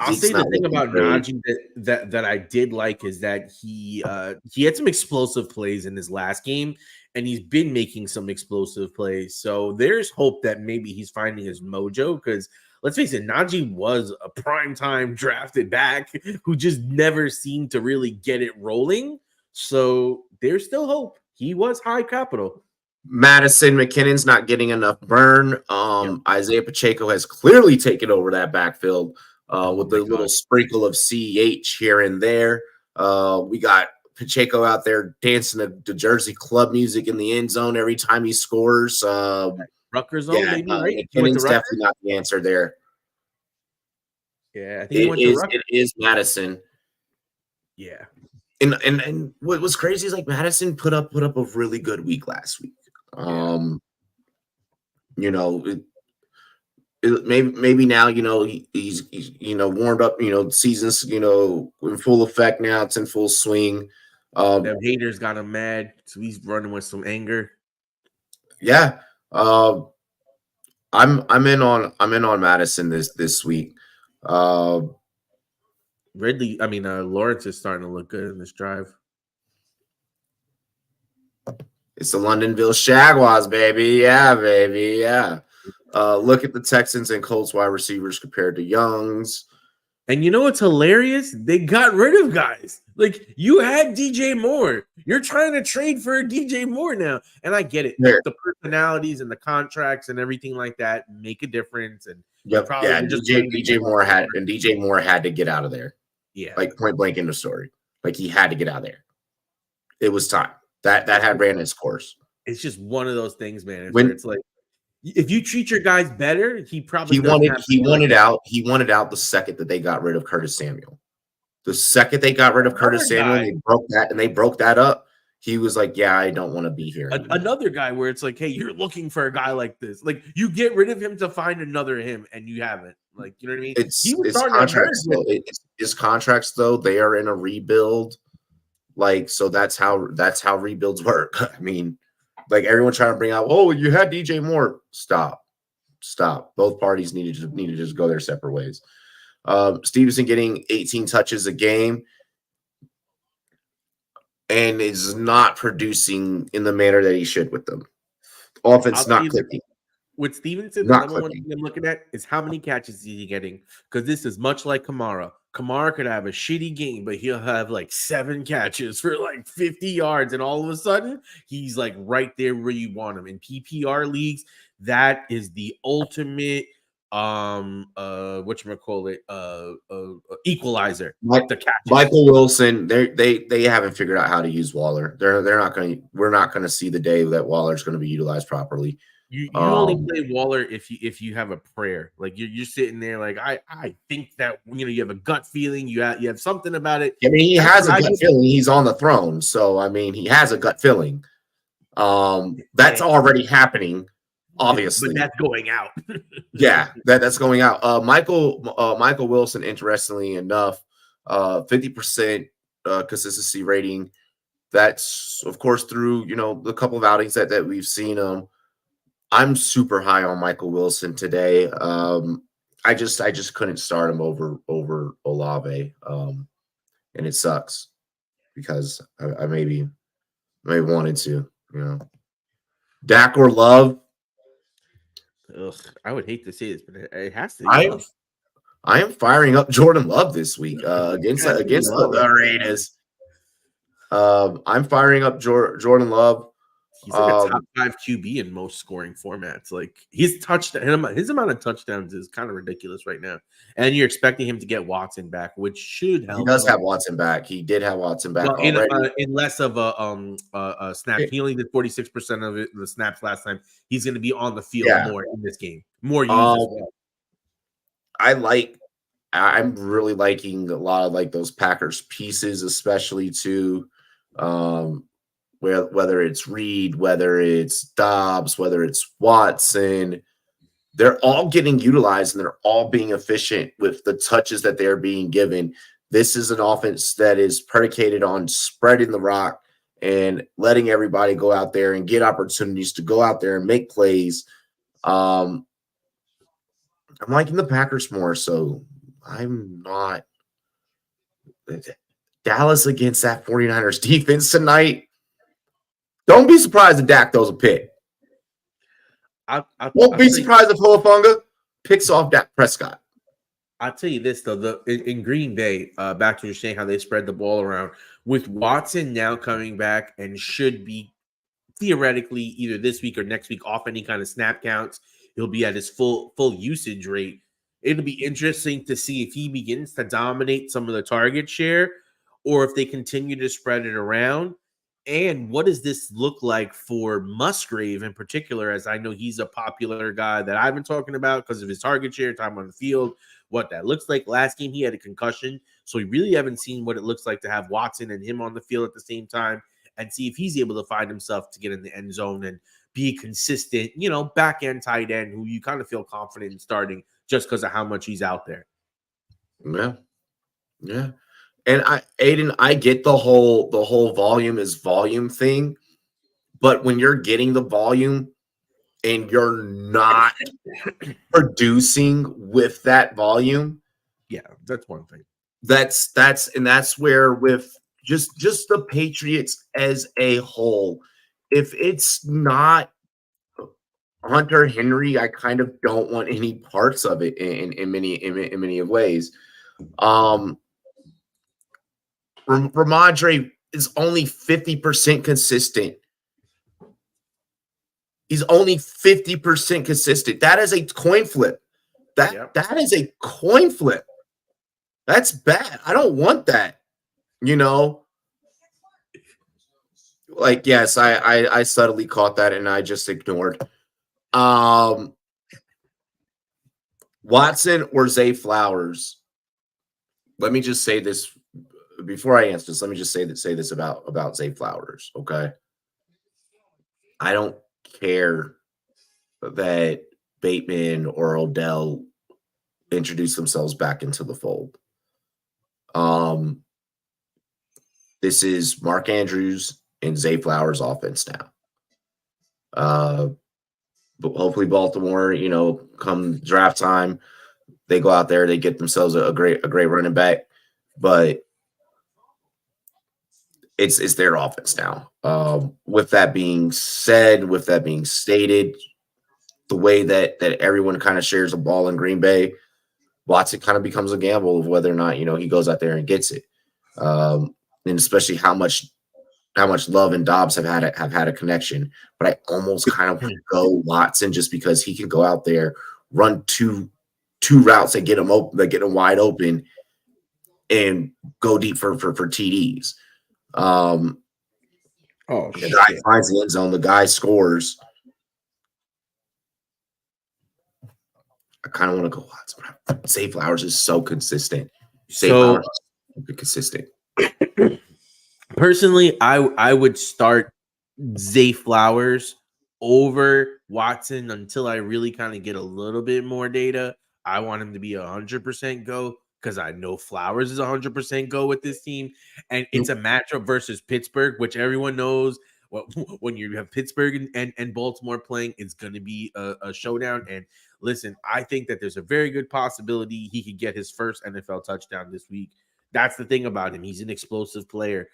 I'll say the thing about Najee that I did like is that he had some explosive plays in his last game, and he's been making some explosive plays. So there's hope that maybe he's finding his mojo because let's face it, Najee was a primetime drafted back who just never seemed to really get it rolling. So there's still hope. He was high capital. Madison McKinnon's not getting enough burn. Isaiah Pacheco has clearly taken over that backfield with a little sprinkle of CH here and there. We got Pacheco out there dancing the Jersey club music in the end zone every time he scores. Rutgers zone, maybe, right? McKinnon's definitely not the answer there. Yeah, I think he went to Rutgers. It is Madison. Yeah. And what was crazy is like Madison put up a really good week last week. You know, maybe now, you know, he's you know, warmed up, you know, season's, you know, in full effect now. It's in full swing. The haters got him mad, so he's running with some anger. Yeah. I'm in on Madison this week. Lawrence is starting to look good in this drive. It's the Londonville Jaguars, baby. Yeah, baby. Yeah. Look at the Texans and Colts wide receivers compared to Young's. And you know what's hilarious? They got rid of guys. Like, you had DJ Moore. You're trying to trade for DJ Moore now. And I get it. Yeah. The personalities and the contracts and everything like that make a difference. And DJ Moore had to get out of there. Yeah. Like point blank in the story. Like he had to get out of there. It was time. That had ran its course. It's just one of those things, man. Where it's like, if you treat your guys better, he wanted out the second that they got rid of Curtis Samuel. The second they got rid of Curtis Samuel, they broke that up. He was like, "Yeah, I don't want to be here." Another guy where it's like, "Hey, you're looking for a guy like this. Like, you get rid of him to find another him, and you haven't. Like, you know what I mean?" His contracts, though, they are in a rebuild. Like, so that's how rebuilds work. I mean, like everyone trying to bring out, oh, you had DJ Moore. Stop. Both parties need to just go their separate ways. Stevenson getting 18 touches a game and is not producing in the manner that he should with them. Offense not clicking. With Stevenson, the number one thing I'm looking at is how many catches is he getting? Because this is much like Kamara. Kamara could have a shitty game, but he'll have like 7 catches for like 50 yards, and all of a sudden, he's like right there where you want him. In PPR leagues, that is the ultimate equalizer. Michael Wilson, they haven't figured out how to use Waller. We're not gonna see the day that Waller's gonna be utilized properly. You only play Waller if you have a prayer. Like you're sitting there like I think that you have a gut feeling, you have something about it. I mean, he has a gut feeling. He's on the throne, so I mean, he has a gut feeling. That's already happening, obviously. But that's going out. Yeah, that's going out. Michael Wilson, interestingly enough, 50% consistency rating. That's of course through the couple of outings that we've seen. I'm super high on Michael Wilson today. I just couldn't start him over Olave, and it sucks because I maybe wanted to, Dak or Love. Ugh, I would hate to say this, but it has to. I am firing up Jordan Love this week against the Raiders. I'm firing up Jordan Love. He's like a top 5 QB in most scoring formats. Like his amount of touchdowns is kind of ridiculous right now. And you're expecting him to get Watson back, which should help. He does have Watson back. He did have Watson back already. In less of a snap. He only did 46% of the snaps last time. He's going to be on the field more in this game. More used as well. I'm really liking a lot of like those Packers pieces, especially too. Whether it's Reed, whether it's Dobbs, whether it's Watson, they're all getting utilized and they're all being efficient with the touches that they're being given. This is an offense that is predicated on spreading the rock and letting everybody go out there and get opportunities to go out there and make plays. I'm liking the Packers more, so I'm not. Dallas against that 49ers defense tonight. Don't be surprised if Dak throws a pick. Won't be surprised if Hulafunga picks off Dak Prescott. I'll tell you this, though. In Green Bay, back to saying how they spread the ball around, with Watson now coming back and should be theoretically either this week or next week off any kind of snap counts, he'll be at his full usage rate. It'll be interesting to see if he begins to dominate some of the target share or if they continue to spread it around. And what does this look like for Musgrave in particular, as I know he's a popular guy that I've been talking about because of his target share, time on the field, what that looks like. Last game, he had a concussion, so we really haven't seen what it looks like to have Watson and him on the field at the same time and see if he's able to find himself to get in the end zone and be consistent, back-end tight end who you kind of feel confident in starting just because of how much he's out there. Yeah. And Aiden, I get the whole volume is volume thing, but when you're getting the volume and you're not producing with that volume, yeah, that's one thing. That's where with just the Patriots as a whole, if it's not Hunter Henry, I kind of don't want any parts of it in many ways. Ramondre is only 50% consistent. He's only 50% consistent. That is a coin flip. That is a coin flip. That's bad. I don't want that. Like, yes, I subtly caught that and I just ignored. Watson or Zay Flowers. Let me just say this. Before I answer this, let me just say this about Zay Flowers, okay? I don't care that Bateman or Odell introduce themselves back into the fold. this is Mark Andrews and Zay Flowers offense now. But hopefully Baltimore, come draft time, they go out there, they get themselves a great running back. But it's their offense now. With that being said, with that being stated, the way that everyone kind of shares a ball in Green Bay, Watson kind of becomes a gamble of whether or not he goes out there and gets it, and especially how much Love and Dobbs have had a connection. But I almost kind of want to go Watson just because he can go out there, run two routes that get him open, that get him wide open, and go deep for TDs. The guy finds the end zone, the guy scores. I kind of want to go Watson, but Zay Flowers is so consistent. Flowers is consistent. Personally, I would start Zay Flowers over Watson until I really kind of get a little bit more data. I want him to be 100% go because I know Flowers is 100% go with this team. And it's a matchup versus Pittsburgh, which everyone knows. When you have Pittsburgh and Baltimore playing, it's going to be a showdown. And listen, I think that there's a very good possibility he could get his first NFL touchdown this week. That's the thing about him. He's an explosive player.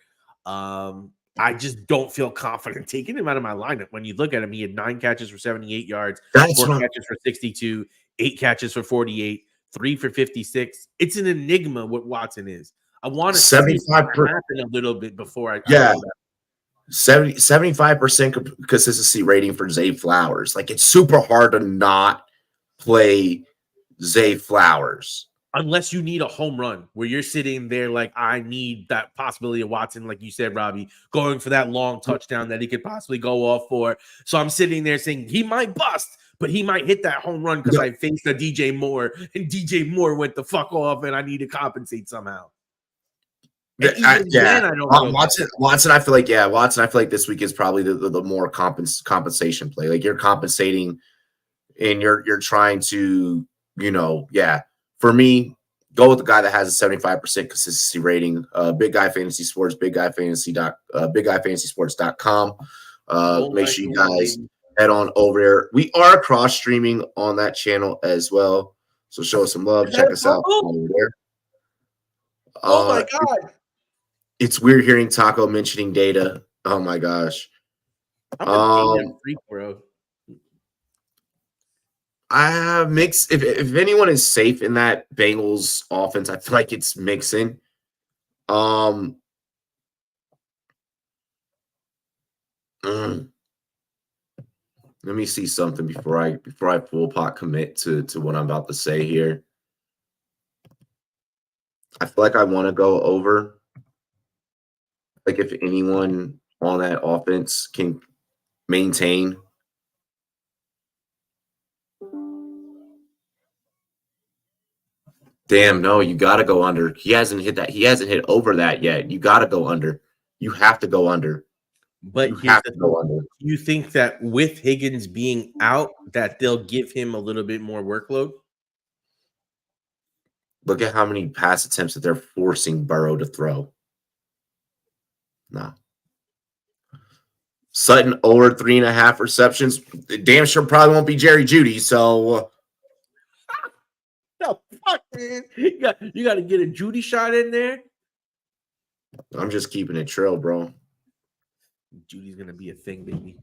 I just don't feel confident taking him out of my lineup. When you look at him, he had 9 catches for 78 yards, 4 catches for 62, 8 catches for 48, 3 for 56. It's an enigma what Watson is. I want to 75% happen a little bit before I 75% consistency rating for Zay Flowers. Like, it's super hard to not play Zay Flowers. Unless you need a home run where you're sitting there like, I need that possibility of Watson, like you said, Robbie, going for that long touchdown that he could possibly go off for. So I'm sitting there saying he might bust, but he might hit that home run because I faced a DJ Moore, and DJ Moore went the fuck off, and I need to compensate somehow. Watson, I feel like this week is probably the more compensation play. Like, you're compensating and you're trying to, for me, go with the guy that has a 75% consistency rating. Big Guy Fantasy Sports, BigGuyFantasySports.com. Make sure you guys head on over there. We are cross streaming on that channel as well, so show us some love. Check us out over there. Oh my god. It's weird hearing Taco mentioning data. Oh my gosh. I'm a data freak, bro. I have mixed. If anyone is safe in that Bengals offense, I feel like it's Mixon. Let me see something before I full pot commit to what I'm about to say here. I feel like I want to go over. Like, if anyone on that offense can maintain. Damn, no, you got to go under. He hasn't hit that. He hasn't hit over that yet. You got to go under. You have to go under. But you think that with Higgins being out, that they'll give him a little bit more workload? Look at how many pass attempts that they're forcing Burrow to throw. No. Sutton over 3.5 receptions. Damn sure probably won't be Jerry Jeudy. So, no, fuck, man. You got to get a Jeudy shot in there. I'm just keeping it trill, bro. Judy's gonna be a thing, baby.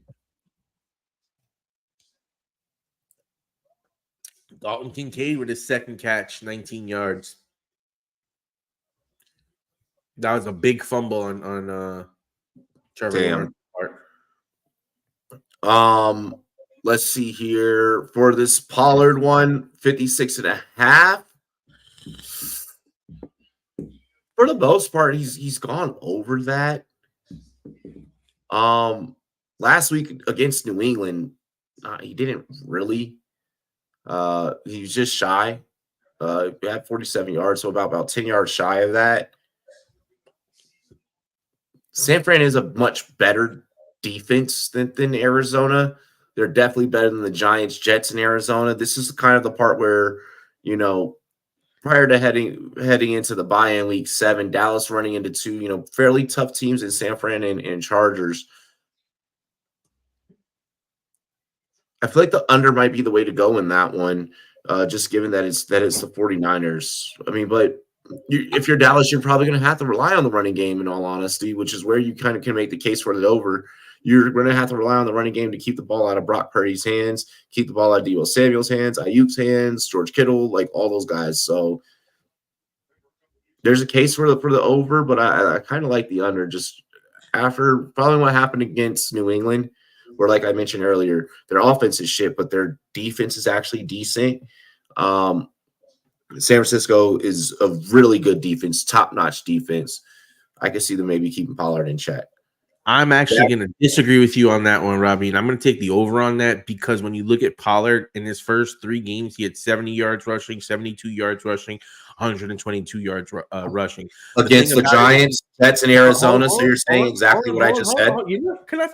Dalton Kincaid with his second catch, 19 yards. That was a big fumble on Trevor Lawrence. Let's see here for this Pollard one, 56.5. For the most part, he's gone over that. Last week against New England, he didn't really. He was just shy. He had 47 yards, so about 10 yards shy of that. San Fran is a much better defense than Arizona. They're definitely better than the Giants, Jets, in Arizona. This is kind of the part where, prior to heading into the bye-in week 7, Dallas running into two, fairly tough teams in San Fran and Chargers. I feel like the under might be the way to go in that one, just given that it's the 49ers. I mean, but if you're Dallas, you're probably going to have to rely on the running game, in all honesty, which is where you kind of can make the case for it over. You're going to have to rely on the running game to keep the ball out of Brock Purdy's hands, keep the ball out of Deebo Samuel's hands, Ayuk's hands, George Kittle, like all those guys. So there's a case for the over, but I kind of like the under just after following what happened against New England, where, like I mentioned earlier, their offense is shit, but their defense is actually decent. San Francisco is a really good defense, top-notch defense. I can see them maybe keeping Pollard in check. I'm actually going to disagree with you on that one, Robbie, and I'm going to take the over on that because when you look at Pollard in his first 3 games, he had 70 yards rushing, 72 yards rushing, 122 yards rushing. Against the Giants, that's in Arizona, so you're saying exactly what I just said? Can I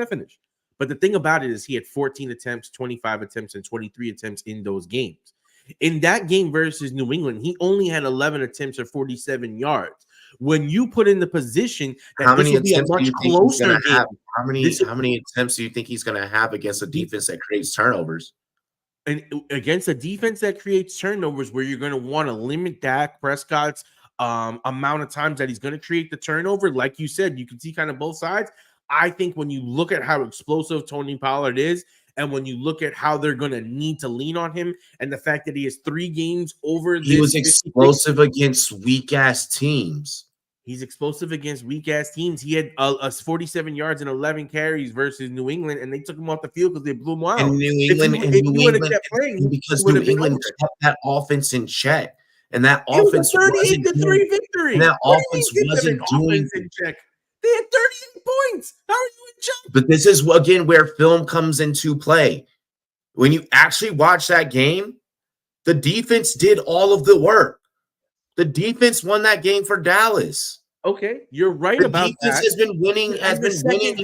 finish? But the thing about it is he had 14 attempts, 25 attempts, and 23 attempts in those games. In that game versus New England, he only had 11 attempts or 47 yards. When you put in the position that this will be a much closer game, how many attempts do you think he's going to have against a defense that creates turnovers? And against a defense that creates turnovers, where you're going to want to limit Dak Prescott's amount of times that he's going to create the turnover, like you said, you can see kind of both sides. I think when you look at how explosive Tony Pollard is, and when you look at how they're going to need to lean on him, and the fact that he has 3 games over, he was explosive against weak ass teams. He's explosive against weak ass teams. He had 47 yards and 11 carries versus New England, and they took him off the field because they blew him out. And New England kept that offense in check, and that offense was a 38-3 victory. And that offense wasn't doing in check. They had 38 points. How are you in check? But this is again where film comes into play. When you actually watch that game, the defense did all of the work. The defense won that game for Dallas. Okay, you're right about that. The defense has been winning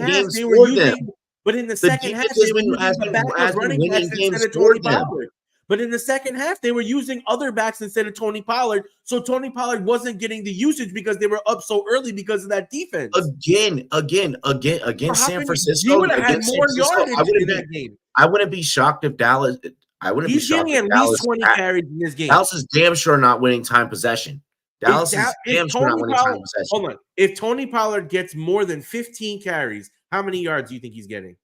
games for them. But in the second half, they were using backup running backs instead of Tony Pollard. But in the second half, they were using other backs instead of Tony Pollard. So Tony Pollard wasn't getting the usage because they were up so early because of that defense. Again, San Francisco. You would have had more yardage in that game. I wouldn't be shocked if Dallas. He's getting at least 20 carries in this game. Dallas is damn sure not winning time possession. Dallas is damn sure not winning time possession. Hold on. If Tony Pollard gets more than 15 carries, how many yards do you think he's getting?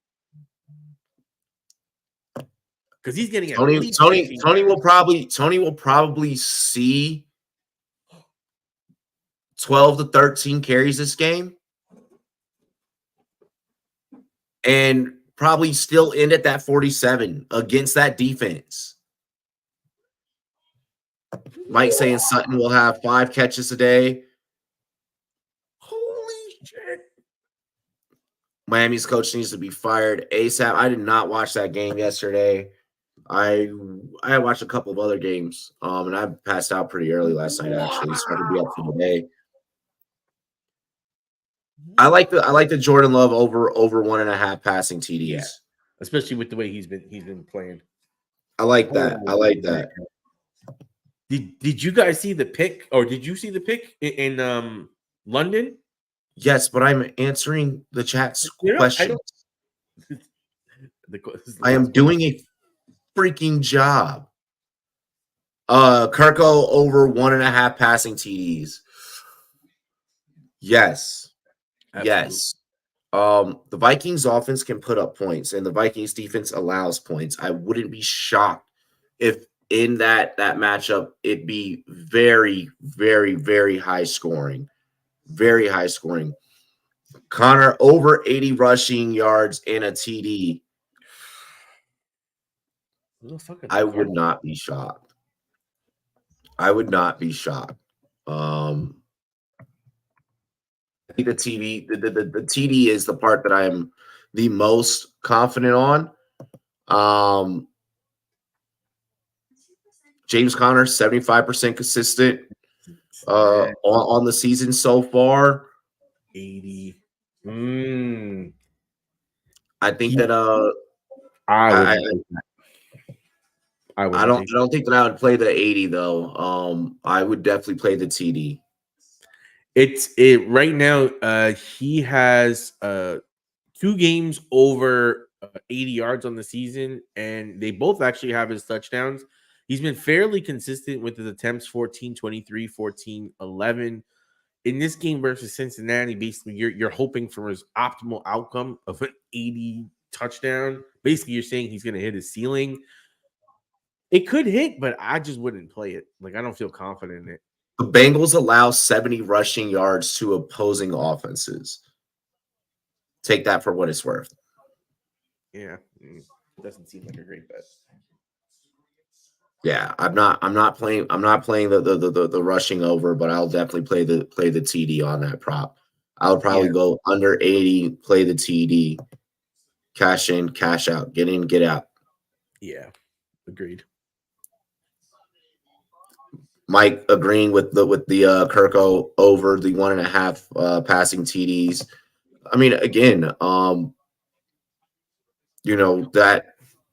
Because he's getting Tony will probably see 12 to 13 carries this game, and probably still end at that 47 against that defense. Mike saying Sutton will have 5 catches a day. Holy shit. Miami's coach needs to be fired ASAP. I did not watch that game yesterday. I watched a couple of other games, and I passed out pretty early last night, actually, so I had to be up for the day. I like the Jordan Love over 1.5 passing TDs. Yeah. Especially with the way he's been playing. I like that. Did you guys see the pick, or did you see the pick in London? Yes, but I'm answering the chat's questions. I am doing a freaking job. Kirko over 1.5 passing TDs. Yes. Absolutely. Yes. The Vikings offense can put up points, and the Vikings defense allows points. I wouldn't be shocked if in that matchup it'd be very, very, very high scoring. Very high scoring. Connor over 80 rushing yards and a TD. I would not be shocked. I think the TD is the part that I am the most confident on. James Conner, 75% consistent on the season so far. 80. I think that I I don't think that I would play the 80 though. I would definitely play the TD. It right now. He has 2 games over 80 yards on the season, and they both actually have his touchdowns. He's been fairly consistent with his attempts 14, 23, 14, 11. In this game versus Cincinnati, basically you're hoping for his optimal outcome of an 80 touchdown. Basically, you're saying he's going to hit his ceiling. It could hit, but I just wouldn't play it. Like, I don't feel confident in it. The Bengals allow 70 rushing yards to opposing offenses. Take that for what it's worth. Yeah, doesn't seem like a great bet. Yeah, I'm not playing the rushing over, but I'll definitely play the TD on that prop. I would probably go under 80, play the TD, cash in, cash out, get in, get out. Yeah, agreed. Mike agreeing with the Kirko over the 1.5 passing TDs. I mean, again, that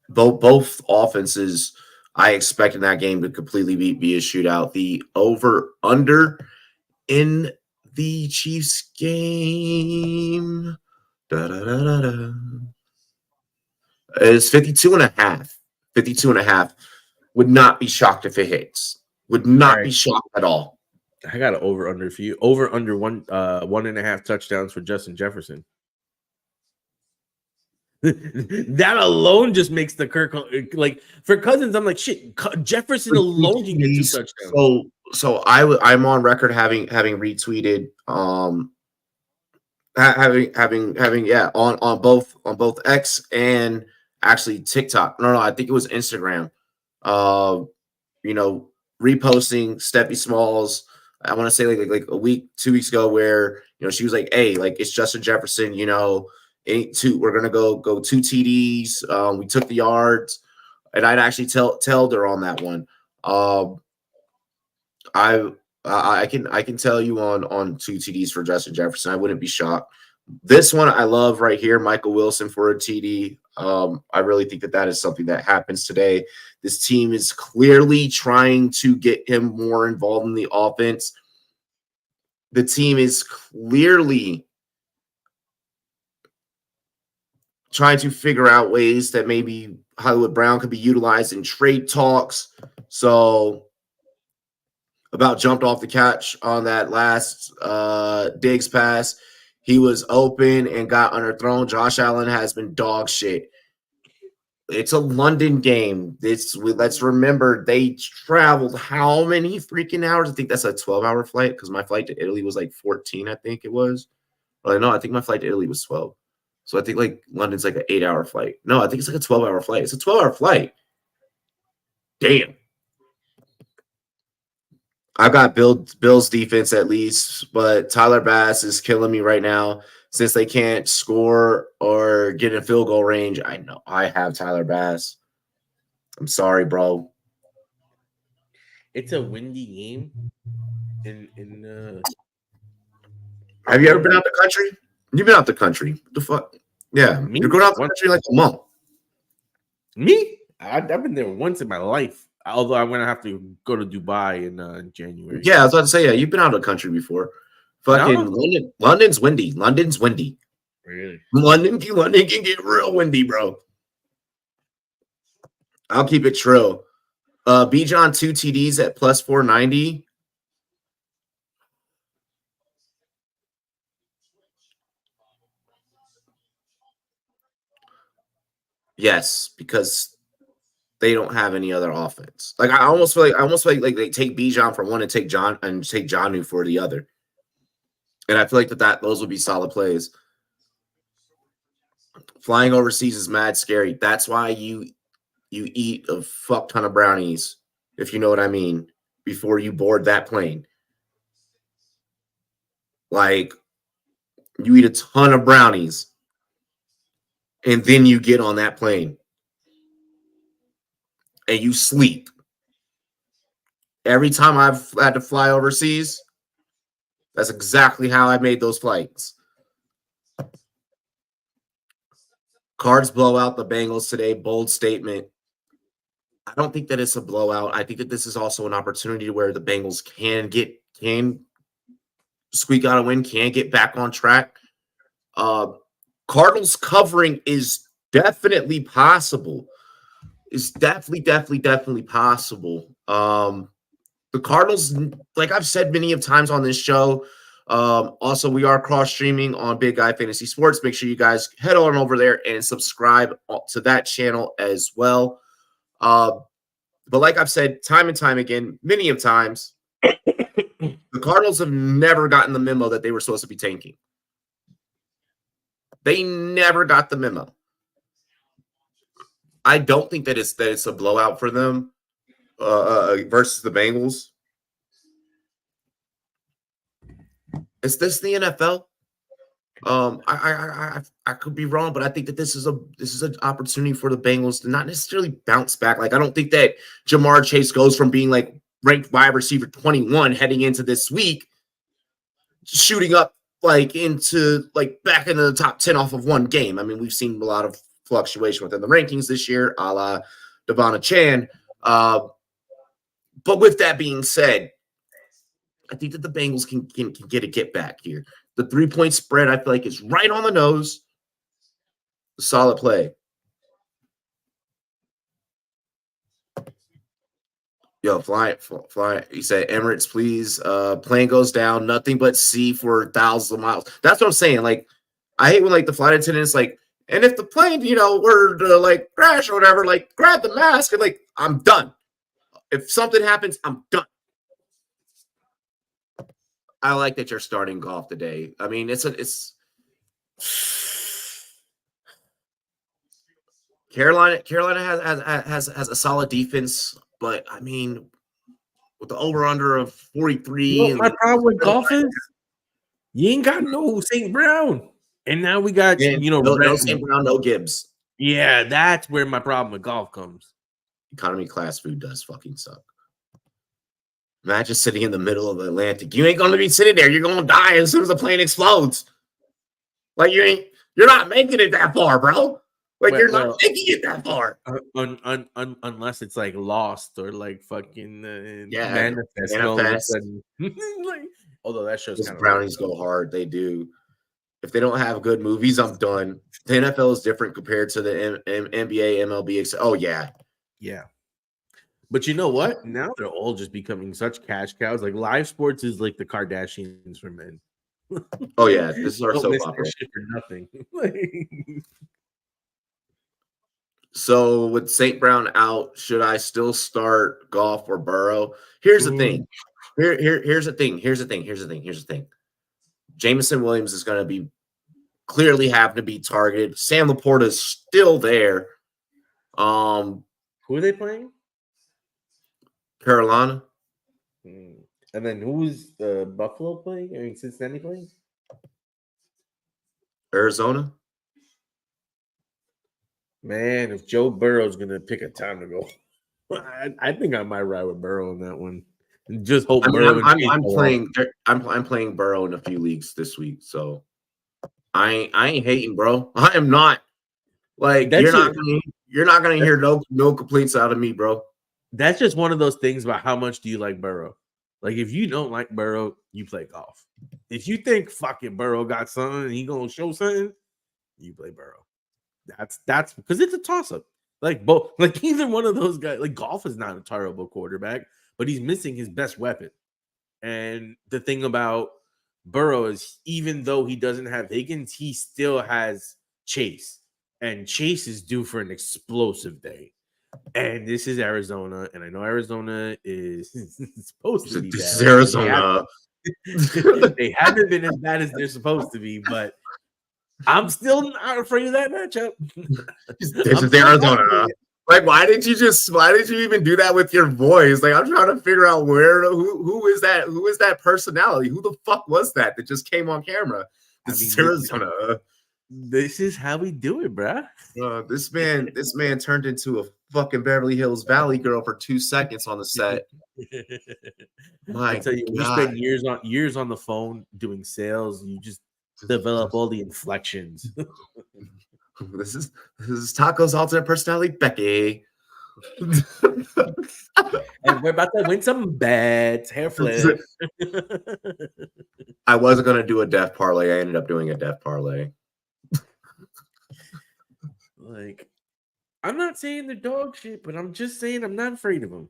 both offenses, I expect in that game to completely be a shootout. The over under in the Chiefs game is 52.5. 52.5. Would not be shocked if it hits. Would not be shocked at all. I got an over under for you. Over under 1.5 touchdowns for Justin Jefferson. That alone just makes the Kirk, like, for Cousins. I'm like, shit. Jefferson alone can get 2 touchdowns. So I'm on record having retweeted on both X and actually TikTok. No, I think it was Instagram. Reposting Stephie Smalls. I want to say like a week, 2 weeks ago, where she was like, "Hey, like, it's Justin Jefferson. We're gonna go 2 TDs. We took the yards," and I'd actually tell her on that one. I can tell you on 2 TDs for Justin Jefferson. I wouldn't be shocked. This one I love right here, Michael Wilson for a TD. I really think that is something that happens today. This team is clearly trying to get him more involved in the offense. The team is clearly trying to figure out ways that maybe Hollywood Brown could be utilized in trade talks. So about jumped off the catch on that last Diggs pass. He was open and got underthrown. Josh Allen has been dog shit. It's a London game. Let's remember they traveled how many freaking hours? I think that's a 12-hour flight because my flight to Italy was like 14, I think it was. Well, no, I think my flight to Italy was 12. So I think like London's like an 8-hour flight. No, I think it's like a 12-hour flight. It's a 12-hour flight. Damn. I've got Bill's defense at least, but Tyler Bass is killing me right now. Since they can't score or get in field goal range, I know I have Tyler Bass. I'm sorry, bro. It's a windy game. Have you ever been out the country? You've been out the country. What the fuck? Yeah. Me? You're going out the country like a month. Me? I've been there once in my life. Although I'm going to have to go to Dubai in January. Yeah, I was about to say, yeah, you've been out of the country before. Fucking London's windy. London's windy. Really? London can get real windy, bro. I'll keep it true. Bijan 2 TDs at plus 490. Yes, because they don't have any other offense. Like I almost feel like they take Bijan for one and take Jonnu for the other. And I feel like that those would be solid plays. Flying overseas is mad scary. That's why you eat a fuck ton of brownies, if you know what I mean, before you board that plane. Like, you eat a ton of brownies, and then you get on that plane. And you sleep. Every time I've had to fly overseas, that's exactly how I made those flights. Cards blow out the Bengals today. Bold statement. I don't think that it's a blowout. I think that this is also an opportunity where the Bengals can squeak out a win, can get back on track. Cardinals covering is definitely possible. It's definitely possible. The Cardinals, like I've said many of times on this show, also we are cross streaming on Big Guy Fantasy Sports. Make sure you guys head on over there and subscribe to that channel as well. But like I've said time and time again, many of times, the Cardinals have never gotten the memo that they were supposed to be tanking. They never got the memo. I don't think that it's a blowout for them versus the Bengals. Is this the NFL? I could be wrong, but I think that this is an opportunity for the Bengals to not necessarily bounce back. Like I don't think that Jamar Chase goes from being like ranked wide receiver 21 heading into this week, shooting up like into like back into the top 10 off of one game. I mean, we've seen a lot of fluctuation within the rankings this year, a la Devon Chan. But with that being said, I think that the Bengals can get back here. The 3-point spread, I feel like, is right on the nose. Solid play. Yo, fly. He said, Emirates, please. Plane goes down. Nothing but sea for thousands of miles. That's what I'm saying. Like, I hate when like the flight attendant's like, and if the plane, were to like crash or whatever, like grab the mask and like, I'm done. If something happens, I'm done. I like that you're starting golf today. I mean, it's Carolina has a solid defense, but I mean, with the over under of 43. My problem with golf is you ain't got no St. Brown, and now we got no St. Brown, no Gibbs. Yeah, that's where my problem with golf comes. Economy class food does fucking suck. Imagine sitting in the middle of the Atlantic. You ain't going to be sitting there. You're going to die as soon as the plane explodes. Like you're not making it that far, bro. Like you're not making it that far. Unless it's like Lost or like fucking Manifest. Like, although that show's kind of brownies go hard. They do. If they don't have good movies, I'm done. The NFL is different compared to the NBA, MLB. Oh yeah. Yeah. But you know what? Now they're all just becoming such cash cows. Like live sports is like the Kardashians for men. Oh yeah, this is our soap opera. Shit for nothing. So with St. Brown out, should I still start Goff or Burrow? Here's the thing. Here's the thing. Jameson Williams is going to be clearly having to be targeted. Sam Laporta is still there. Who are they playing? Carolina. And then who's Buffalo playing? I mean, Cincinnati playing? Arizona. Man, if Joe Burrow's gonna pick a time to go, I think I might ride with Burrow in that one. Just hope Burrow. I'm playing Burrow in a few leagues this week, so I ain't hating, bro. I am not. Like you're not gonna hear no complaints out of me, bro. That's just one of those things about how much do you like Burrow. Like if you don't like Burrow, you play golf. If you think fucking Burrow got something and he gonna show something, you play Burrow. That's because it's a toss-up. Like both, like either one of those guys, like golf is not a terrible quarterback, but he's missing his best weapon. And the thing about Burrow is even though he doesn't have Higgins, he still has Chase. And Chase is due for an explosive day. And this is Arizona, and I know Arizona is supposed to be bad. This is Arizona. They haven't been as bad as they're supposed to be, but I'm still not afraid of that matchup. This is Arizona. Like, why did you even do that with your voice? Like, I'm trying to figure out who is that personality? Who the fuck was that just came on camera? This is Arizona. This is how we do it, bruh. This man turned into a fucking Beverly Hills Valley girl for 2 seconds on the set. I tell you, we spend years on the phone doing sales. You just develop all the inflections. This is Taco's alternate personality, Becky. And we're about to win some bets. Hair flip. I wasn't going to do a death parlay. I ended up doing a death parlay. Like, I'm not saying they're dog shit, but I'm just saying I'm not afraid of them.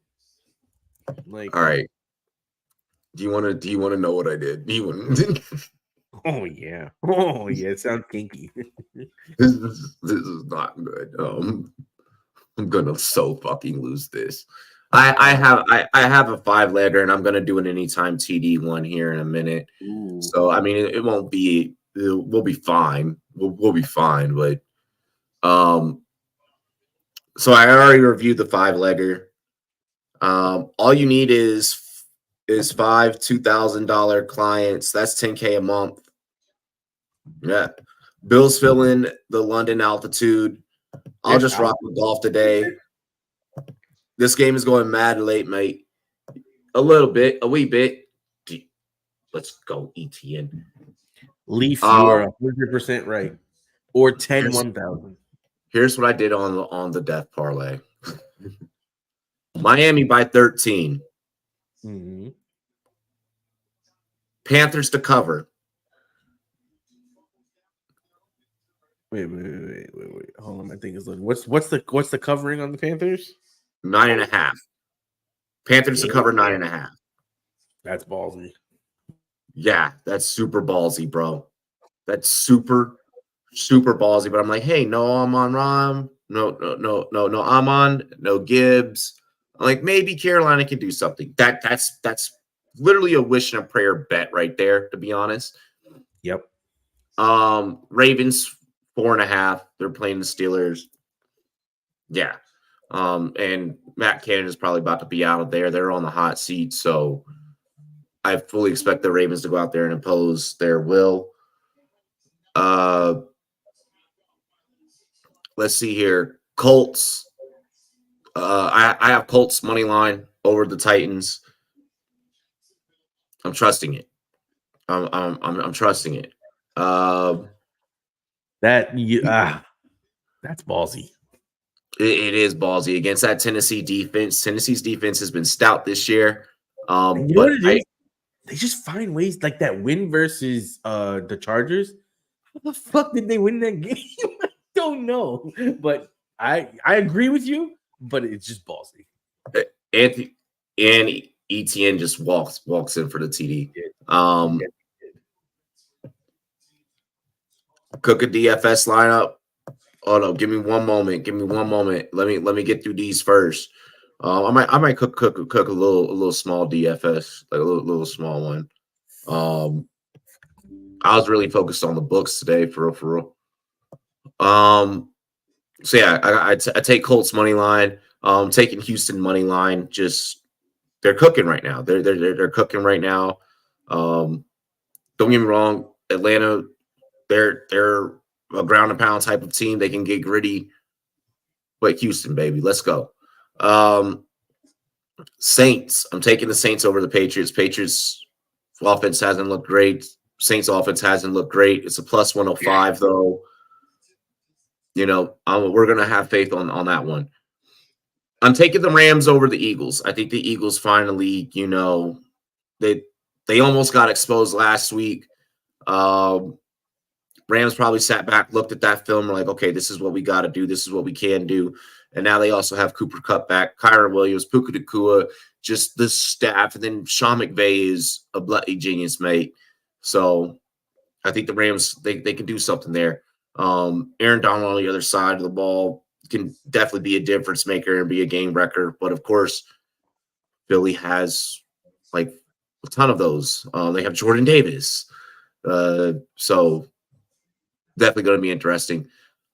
Like, all right. Do you want to know what I did? Oh yeah. It sounds kinky. This is not good. I'm gonna so fucking lose this. I have a 5-legger, and I'm gonna do an anytime TD one here in a minute. Ooh. So I mean, it won't be. We'll be fine. We'll be fine. But so I already reviewed the 5-legger. All you need is 5 $2,000 clients. That's $10K a month. Yeah. Bills fill in the London altitude. I'll just rock with golf today. This game is going mad late, mate. A wee bit. Let's go, ETN. Leaf, you are 100% right. Or 1,000. Here's what I did on the death parlay. Miami by 13. Mm-hmm. Panthers to cover. Wait. Hold on, I think it's what's the covering on the Panthers? 9.5. Panthers to cover 9.5. That's ballsy. Yeah, that's super ballsy, bro. That's super ballsy. But I'm like, hey, no, I'm on Rom. No, I'm on. No Gibbs. I'm like, maybe Carolina can do something. That's literally a wish and a prayer bet right there, to be honest. Yep. Ravens 4.5. They're playing the Steelers. Yeah. And Matt Cannon is probably about to be out of there. They're on the hot seat, so I fully expect the Ravens to go out there and impose their will. Let's see here. Colts. I have Colts money line over the Titans. I'm trusting it. I'm trusting it. That's ballsy. It is ballsy against that Tennessee defense. Tennessee's defense has been stout this year. You know what it is? They just find ways like that win versus the Chargers. How the fuck did they win that game? I don't know. But I agree with you, but it's just ballsy. And ETN just walks in for the TD. Cook a DFS lineup. Oh no, give me one moment. Let me get through these first. I might cook a little small DFS, like a little small one. I was really focused on the books today, for real. So yeah, I take Colts money line. Taking Houston money line. Just they're cooking right now. They're cooking right now. Don't get me wrong, Atlanta. They're a ground and pound type of team. They can get gritty. But Houston, baby, let's go. Saints. I'm taking the Saints over the Patriots. Patriots offense hasn't looked great. Saints offense hasn't looked great. It's a plus 105 though. You know, we're gonna have faith on that one. I'm taking the Rams over the Eagles. I think the Eagles finally, you know, they almost got exposed last week. Rams probably sat back, looked at that film, were like, okay, this is what we got to do. This is what we can do. And now they also have Cooper Kupp back, Kyron Williams, Puka Nacua, just the staff. And then Sean McVay is a bloody genius, mate. So I think the Rams, they can do something there. Aaron Donald on the other side of the ball can definitely be a difference maker and be a game wrecker. But, of course, Philly has, like, a ton of those. They have Jordan Davis. So definitely going to be interesting.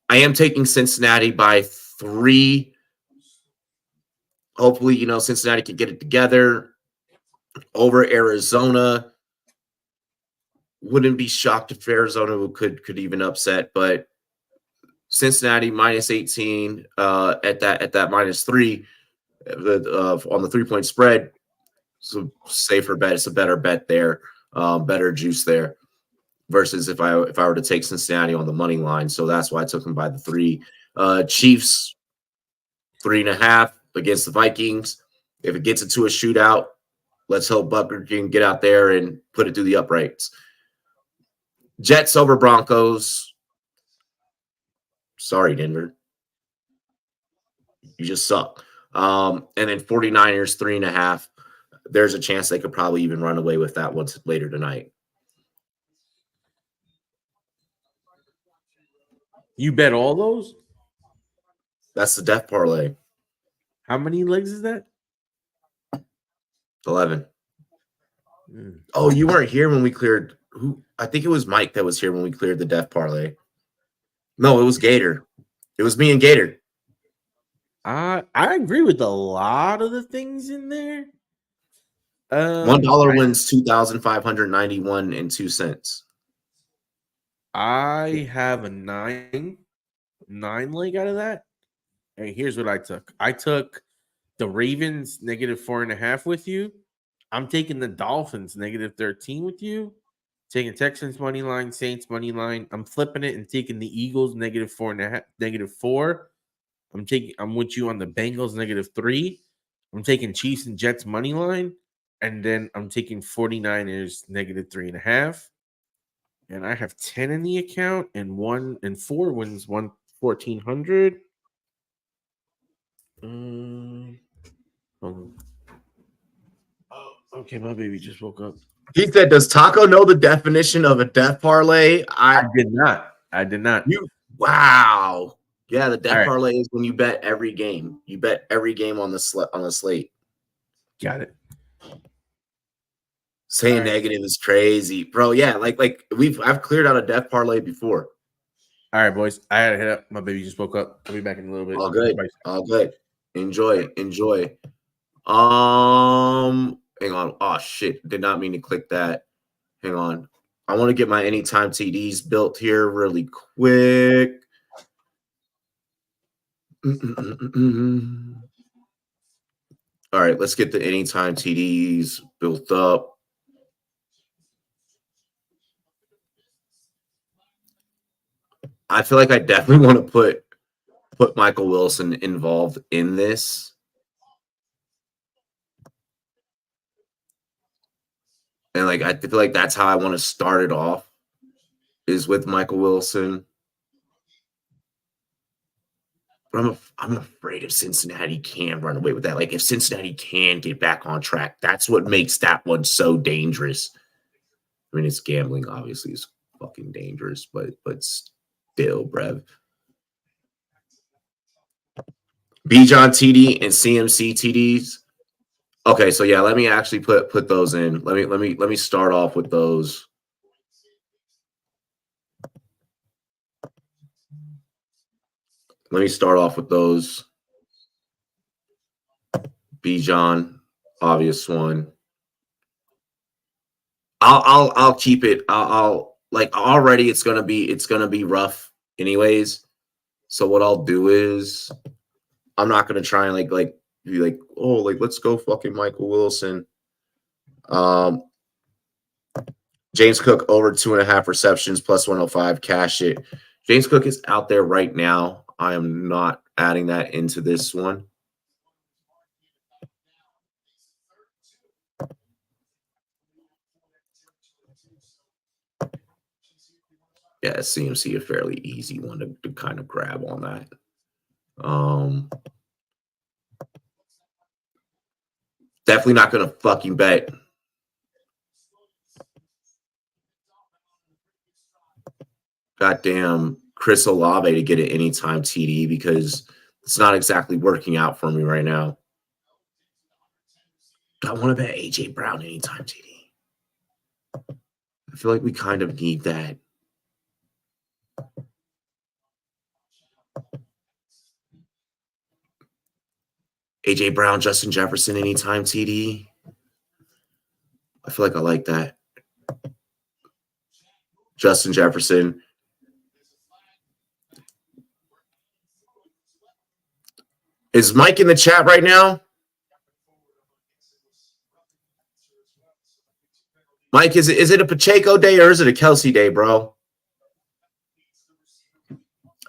I am taking Cincinnati by 3. Hopefully, you know, Cincinnati can get it together over Arizona. Wouldn't be shocked if Arizona could even upset, but Cincinnati minus 18 at that minus 3 on the 3-point spread. So safer bet. It's a better bet there, better juice there. Versus if I were to take Cincinnati on the money line. So that's why I took them by the 3. Chiefs 3.5. against the Vikings. If it gets into a shootout, let's hope Butker can get out there and put it through the uprights. Jets over Broncos. Sorry, Denver. You just suck. And then 49ers 3.5. There's a chance they could probably even run away with that once later tonight. You bet all those? That's the death parlay. How many legs is that? 11. Oh, you weren't here when we cleared who? I think it was Mike that was here when we cleared the death parlay. No, it was Gator. It was me and Gator. I agree with a lot of the things in there. $1 wins 2,591.02. I have a nine leg out of that. And here's what I took. I took the Ravens -4.5 with you. I'm taking the Dolphins -13 with you. Taking Texans money line, Saints money line. I'm flipping it and taking the Eagles -4.5, -4. I'm with you on the Bengals -3. I'm taking Chiefs and Jets money line, and then I'm taking 49ers -3.5. And I have 10 in the account, and 4 wins 1,400. Hold on. Oh, okay, my baby just woke up. He said, "Does Taco know the definition of a death parlay?" I did not. Wow. Yeah, the death parlay is when you bet every game. You bet every game on the slate. Got it. Saying negative is crazy, bro. Yeah, like I've cleared out a death parlay before. All right, boys. I had to head up. My baby just woke up. I'll be back in a little bit. All good. All good. Enjoy. Hang on. Oh shit. Did not mean to click that. Hang on. I want to get my anytime TDs built here really quick. All right, let's get the anytime TDs built up. I feel like I definitely want to put Michael Wilson involved in this. And like I feel like that's how I want to start it off, is with Michael Wilson. But I'm afraid if Cincinnati can run away with that. Like if Cincinnati can get back on track, that's what makes that one so dangerous. I mean, it's gambling, obviously, is fucking dangerous, but still, brev. Bijan TD and CMC TDs. Okay, so yeah, let me actually put those in. Let me start off with those. Let me start off with those. Bijan, obvious one. I'll keep it. I'll like already. It's gonna be rough, anyways. So what I'll do is, I'm not gonna try and like be like, oh, like let's go fucking Michael Wilson. James Cook over 2.5 receptions plus 105. Cash it. James Cook is out there right now. I am not adding that into this one. Yeah, CMC a fairly easy one to kind of grab on that. Definitely not going to fucking bet. Goddamn Chris Olave to get an anytime TD because it's not exactly working out for me right now. I want to bet AJ Brown anytime TD. I feel like we kind of need that. AJ Brown, Justin Jefferson, anytime TD. I feel like I like that. Justin Jefferson. Is Mike in the chat right now? Mike, is it a Pacheco day or is it a Kelsey day, bro?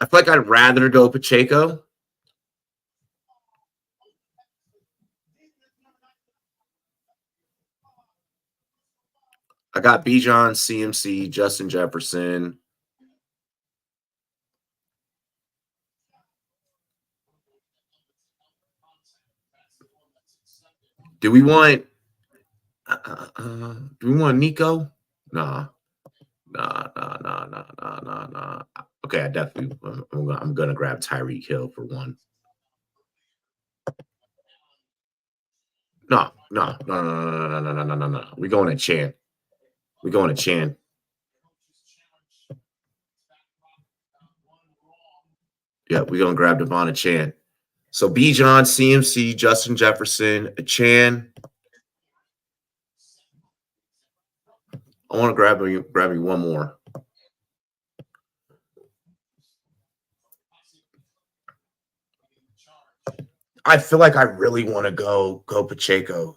I feel like I'd rather go Pacheco. I got Bijan, CMC, Justin Jefferson. Do we want Nico? Nah. Nah. Okay, I definitely I'm gonna grab Tyreek Hill for one. No. We going to Chan. We going to Chan. Yeah, we gonna grab Devon Chan. So Bijan, CMC, Justin Jefferson, Chan. I want to grab me one more. I feel like I really want to go Pacheco.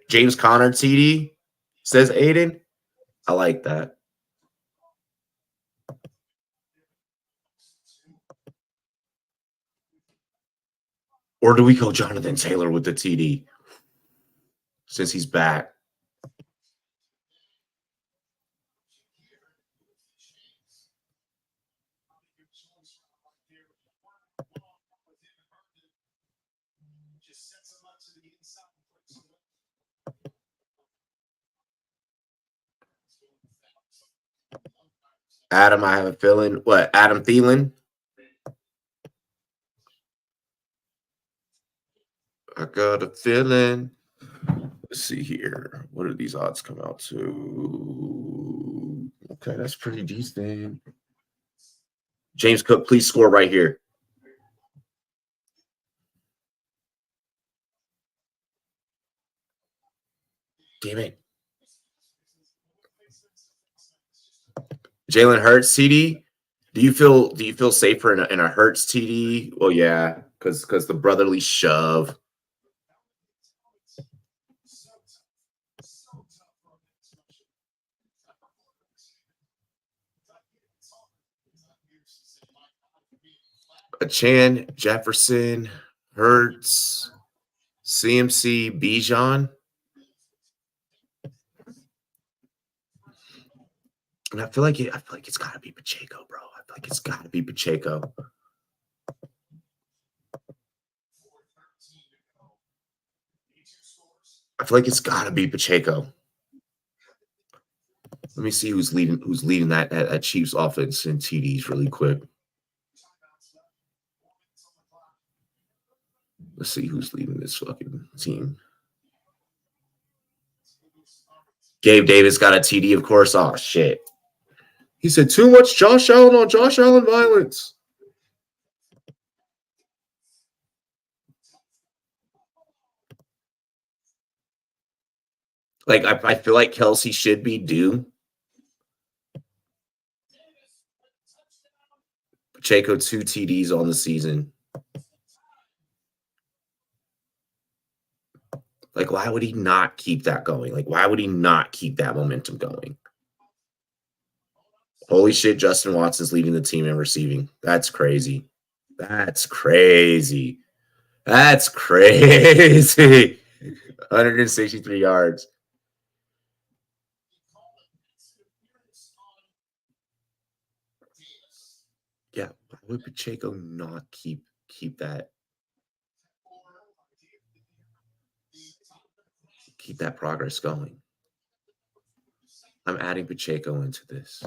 James Conner TD says Aiden. I like that. Or do we go Jonathan Taylor with the TD since he's back? Adam, I have a feeling. What? Adam Thielen? I got a feeling. Let's see here. What do these odds come out to? Okay, that's pretty decent. James Cook, please score right here. Damn it. Jalen Hurts TD. Do you feel safer in a Hurts TD? Well, yeah, because the brotherly shove. A Chan, Jefferson, Hurts, CMC, Bijan. And I feel like it's gotta be Pacheco, bro. I feel like it's gotta be Pacheco. I feel like it's gotta be Pacheco. Let me see who's leading that Chiefs offense in TDs really quick. Let's see who's leading this fucking team. Gabe Davis got a TD, of course. Oh shit. He said too much Josh Allen on Josh Allen violence. Like I feel like Kelsey should be due. Pacheco 2 TDs on the season. Like, why would he not keep that going? Like, why would he not keep that momentum going? Holy shit, Justin Watson's leading the team in receiving. That's crazy. That's crazy. That's crazy. 163 yards. Yeah, why would Pacheco not keep that? Keep that progress going. I'm adding Pacheco into this.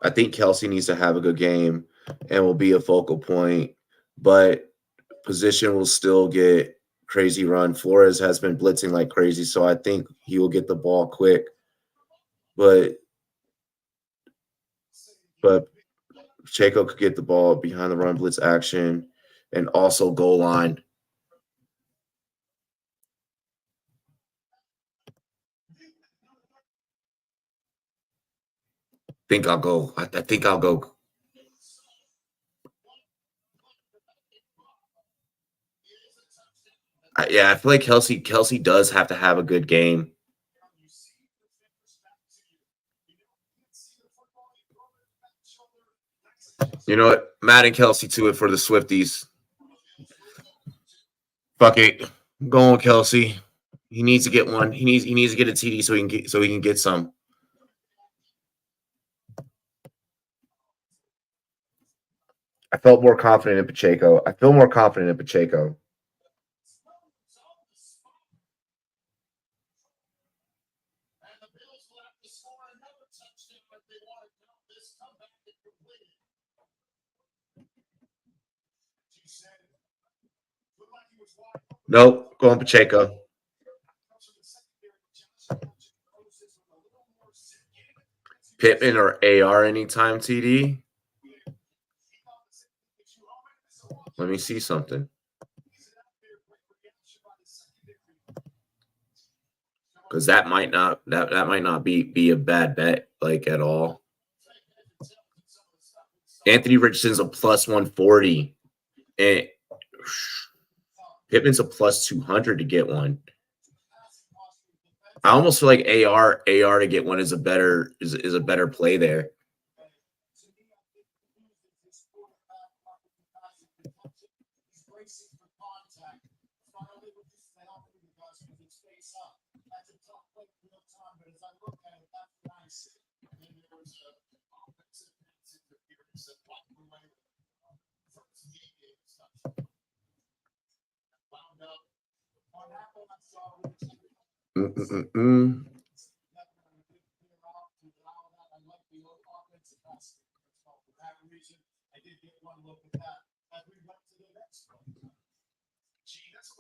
I think Kelsey needs to have a good game and will be a focal point, but position will still get crazy run. Flores has been blitzing like crazy, so I think he will get the ball quick. But Pacheco could get the ball behind the run blitz action and also goal line. I think I'll go. Yeah, I feel like Kelsey does have to have a good game. You know what? Matt and Kelsey to it for the Swifties. Fuck it. Go on, Kelsey. He needs to get one. He needs to get a TD so he can get some. I felt more confident in Pacheco. I feel more confident in Pacheco. Nope, go on Pacheco. Pittman or AR anytime TD? Let me see something. Because that might not be a bad bet like at all. Anthony Richardson's a plus 140, and Pittman's a plus 200 to get one. I almost feel like AR to get one is a better play there.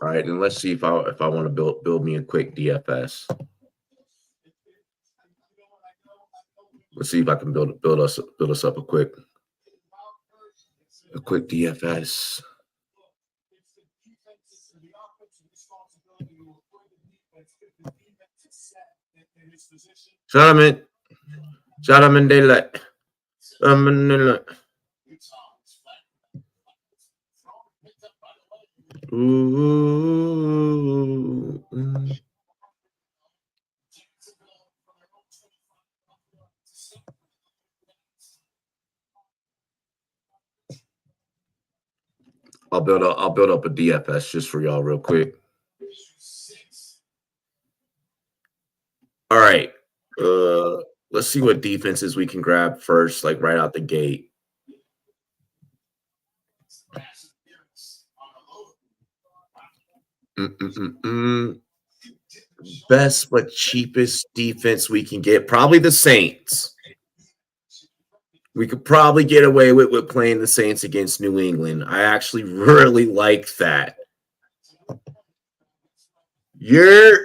All right, and let's see if I want to build me a quick DFS. Let's see if I can build us up a quick DFS. Shut him in daylight. Ooh. I'll build up a DFS just for y'all real quick. All right. Let's see what defenses we can grab first, like right out the gate. Best but cheapest defense we can get, probably the Saints. We could probably get away with playing the Saints against New England. I actually really like that. Your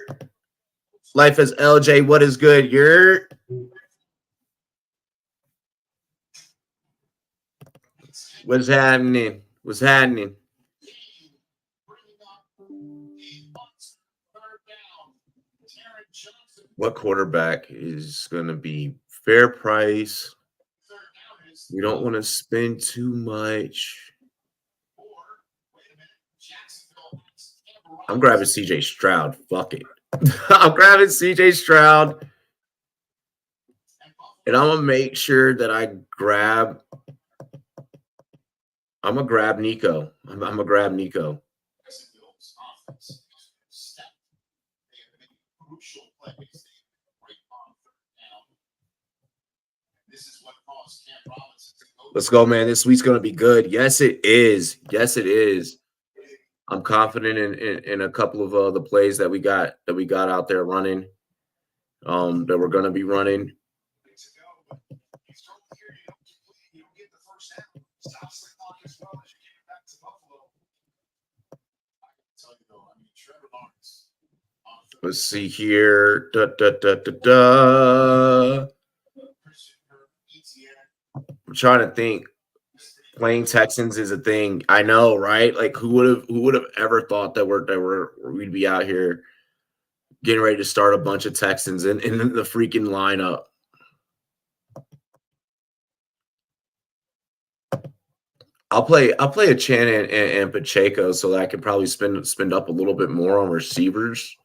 life as LJ, what is good? What's happening? What's happening? What quarterback is going to be fair price? We don't want to spend too much. I'm grabbing CJ Stroud. Fuck it. I'm grabbing CJ Stroud. And I'm going to make sure that I'm going to grab Nico. I'm going to grab Nico. Let's go, man. This week's going to be good. Yes, it is. Yes, it is. I'm confident in a couple of the plays that we got out there running, that we're going to be running. Let's see here. I'm trying to think. Playing Texans is a thing. I know, right? Like who would have ever thought that we'd be out here getting ready to start a bunch of Texans in the freaking lineup. I'll play a Chan and Pacheco so that I can probably spend up a little bit more on receivers.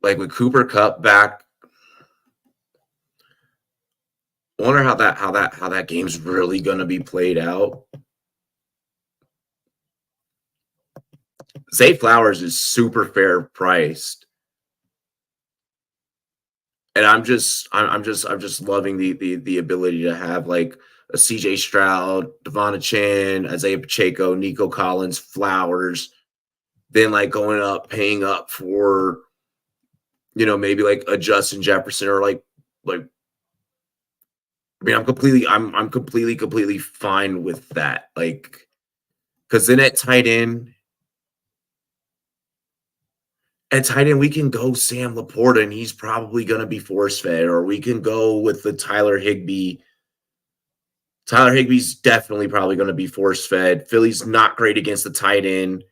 Like with Cooper Kupp back, Wonder how that game's really gonna be played out. Zay Flowers is super fair priced. And I'm just loving the ability to have like a CJ Stroud, Devon Chan, Isaiah Pacheco, Nico Collins, Flowers, then like going up, paying up for maybe like a Justin Jefferson or like I mean I'm completely fine with that. Like because then at tight end, we can go Sam Laporta, and he's probably going to be force fed, or we can go with the Tyler Higbee. Tyler Higbee's definitely probably going to be force fed. Philly's not great against the tight end.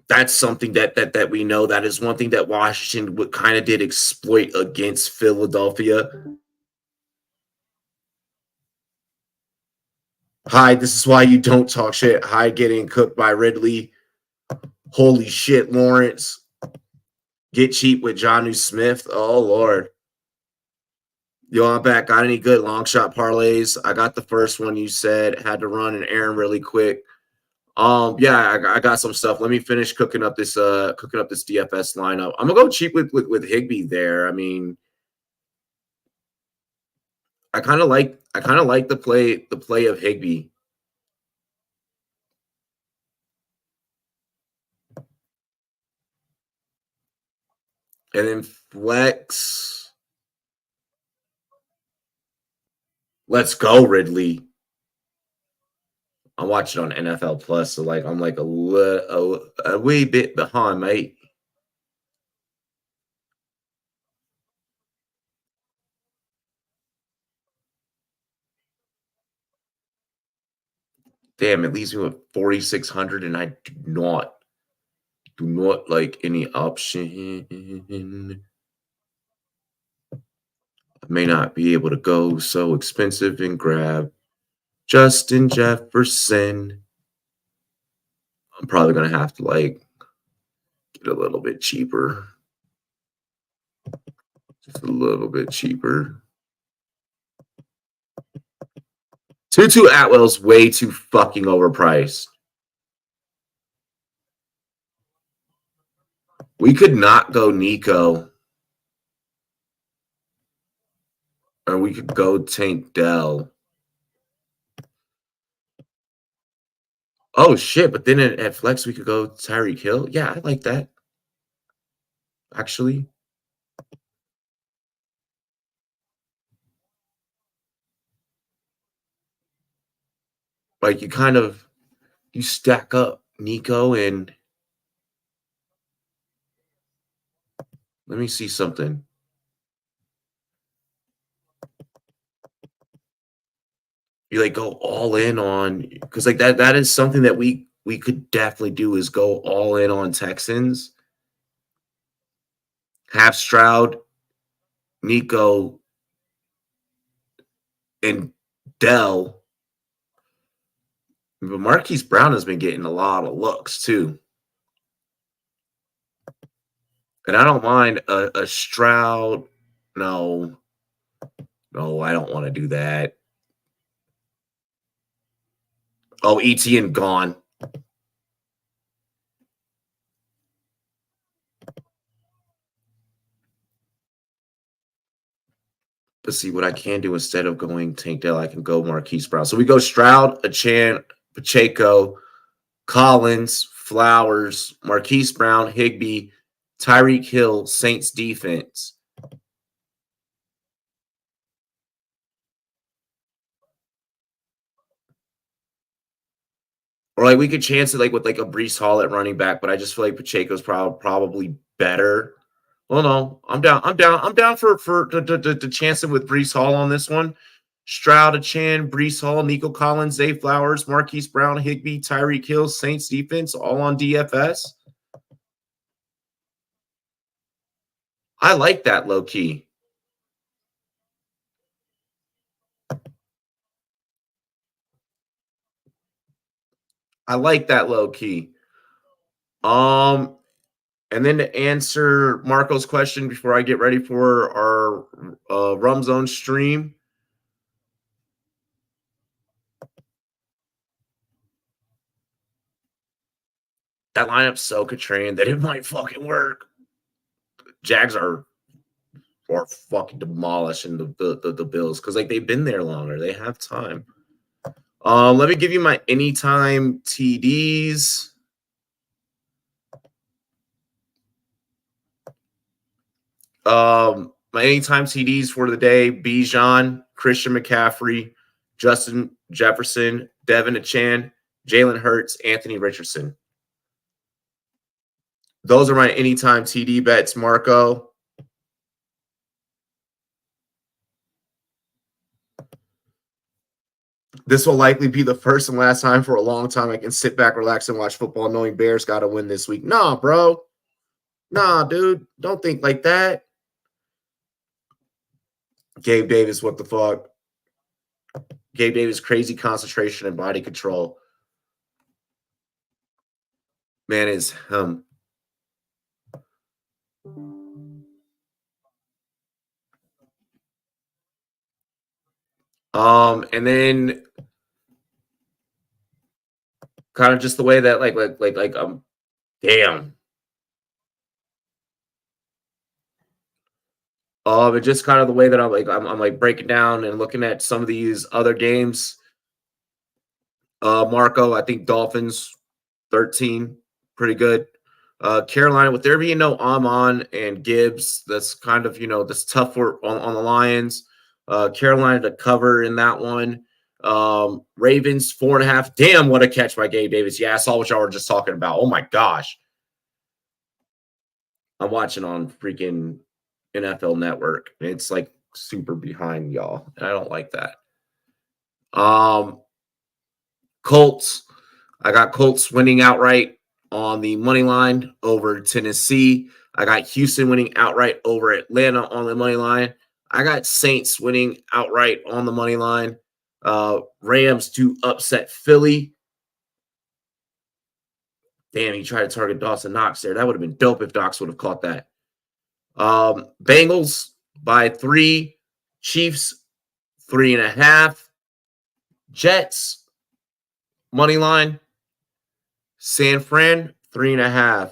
That's something that we know. That is one thing that Washington kind of did exploit against Philadelphia. Hi, this is why you don't talk shit. Hi, getting cooked by Ridley. Holy shit, Lawrence. Get cheap with Jonnu Smith. Oh, Lord. Yo, I'm back. Got any good long shot parlays? I got the first one you said. Had to run an errand really quick. Yeah, I got some stuff. Let me finish cooking up this DFS lineup. I'm gonna go cheap with Higbee there. I mean, I kind of like the play of Higbee. And then flex. Let's go, Ridley. I'm watching on NFL Plus, so like I'm like a wee bit behind, mate. Damn, it leaves me with 4,600, and I do not like any option. I may not be able to go so expensive and grab Justin Jefferson. I'm probably gonna have to like get a little bit cheaper. Just a little bit cheaper. Tutu Atwell's way too fucking overpriced. We could not go Nico. Or we could go Tank Dell. Oh, shit. But then at flex, we could go Tyreek Hill. Yeah, I like that. Actually. Like, you stack up Nico and let me see something. You like go all in on because like that is something that we could definitely do is go all in on Texans. Have Stroud, Nico, and Dell. But Marquise Brown has been getting a lot of looks too. And I don't mind a Stroud. No, I don't want to do that. Oh, ETN gone. But see, what I can do instead of going Tank Dell, I can go Marquise Brown. So we go Stroud, Achan, Pacheco, Collins, Flowers, Marquise Brown, Higbee, Tyreek Hill, Saints defense. Or like we could chance it like with like a Breece Hall at running back, but I just feel like Pacheco's probably better. Well, no, I'm down for to chance it with Breece Hall on this one. Stroud, Achan, Breece Hall, Nico Collins, Zay Flowers, Marquise Brown, Higbee, Tyreek Hill, Saints defense, all on DFS. I like that low key. I like that low key. And And then to answer Marco's question before I get ready for our Rum Zone stream, that lineup's so contrarian that it might fucking work. Jags are fucking demolishing the Bills because like they've been there longer. They have time. Let me give you my anytime TDs. My anytime TDs for the day: Bijan, Christian McCaffrey, Justin Jefferson, Devin Achane, Jalen Hurts, Anthony Richardson. Those are my anytime TD bets, Marco. This will likely be the first and last time for a long time I can sit back, relax, and watch football knowing Bears got to win this week. Nah, bro. Nah, dude. Don't think like that. Gabe Davis, what the fuck? Gabe Davis, crazy concentration and body control. Man is and then kind of just the way that damn. But just kind of the way that I'm like breaking down and looking at some of these other games. Marco, I think Dolphins 13, pretty good. Carolina, with there being no Amon and Gibbs, that's kind of that's tough for on the Lions. Carolina to cover in that one. Ravens 4.5. Damn, what a catch by Gabe Davis. Yeah, I saw what y'all were just talking about. Oh my gosh. I'm watching on freaking NFL Network. It's like super behind y'all, and I don't like that. Colts. I got Colts winning outright on the money line over Tennessee. I got Houston winning outright over Atlanta on the money line. I got Saints winning outright on the money line. Rams to upset Philly. Damn, he tried to target Dawson Knox there. That would have been dope if Knox would have caught that. Bengals by 3. Chiefs 3.5. Jets money line. San Fran 3.5.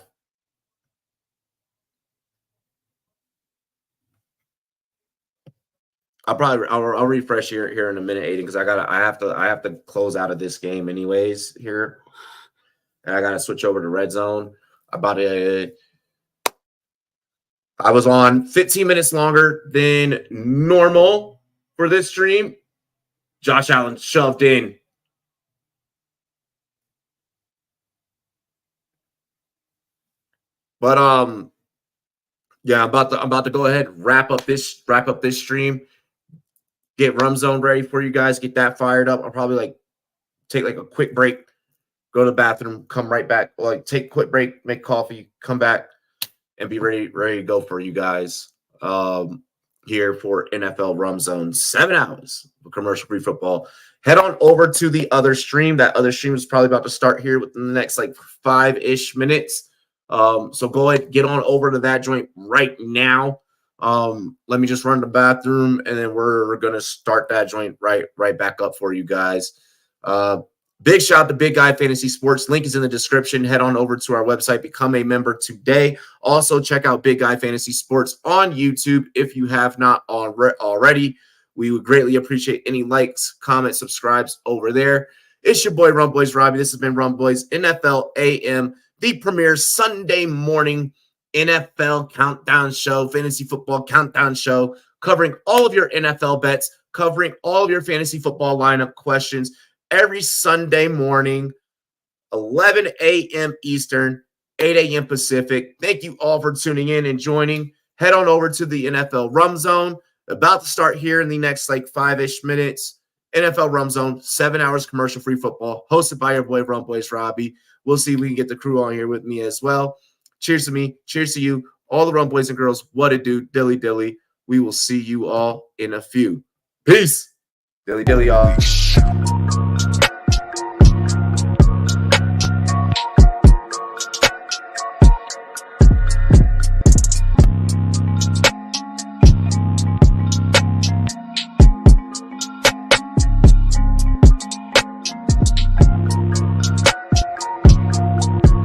I'll refresh here in a minute, Aiden, because I have to close out of this game anyways here, and I gotta switch over to red zone. I was on 15 minutes longer than normal for this stream. Josh Allen shoved in. But yeah, I'm about to go ahead and wrap up this stream. Get Rum Zone ready for you guys. Get that fired up. I'll probably take a quick break, go to the bathroom, come right back. Take a quick break, make coffee, come back, and be ready to go for you guys here for NFL Rum Zone. 7 hours of commercial-free football. Head on over to the other stream. That other stream is probably about to start here within the next 5-ish minutes. So go ahead, get on over to that joint right now. Let me just run to the bathroom, and then we're going to start that joint right back up for you guys. Big shout out to Big Guy Fantasy Sports. Link is in the description. Head on over to our website. Become a member today. Also, check out Big Guy Fantasy Sports on YouTube if you have not already. We would greatly appreciate any likes, comments, subscribes over there. It's your boy, Rumboyz Robbie. This has been Rumboyz NFL AM, the premier Sunday morning NFL countdown show, fantasy football countdown show, covering all of your NFL bets, covering all of your fantasy football lineup questions every Sunday morning, 11 a.m. Eastern, 8 a.m. Pacific. Thank you all for tuning in and joining. Head on over to the NFL Rum Zone. About to start here in the next 5-ish minutes. NFL Rum Zone, 7 hours commercial-free football, hosted by your boy, Rumboyz Robbie. We'll see if we can get the crew on here with me as well. Cheers to me. Cheers to you. All the Rum boys and girls. What it do? Dilly dilly. We will see you all in a few. Peace. Dilly dilly, y'all.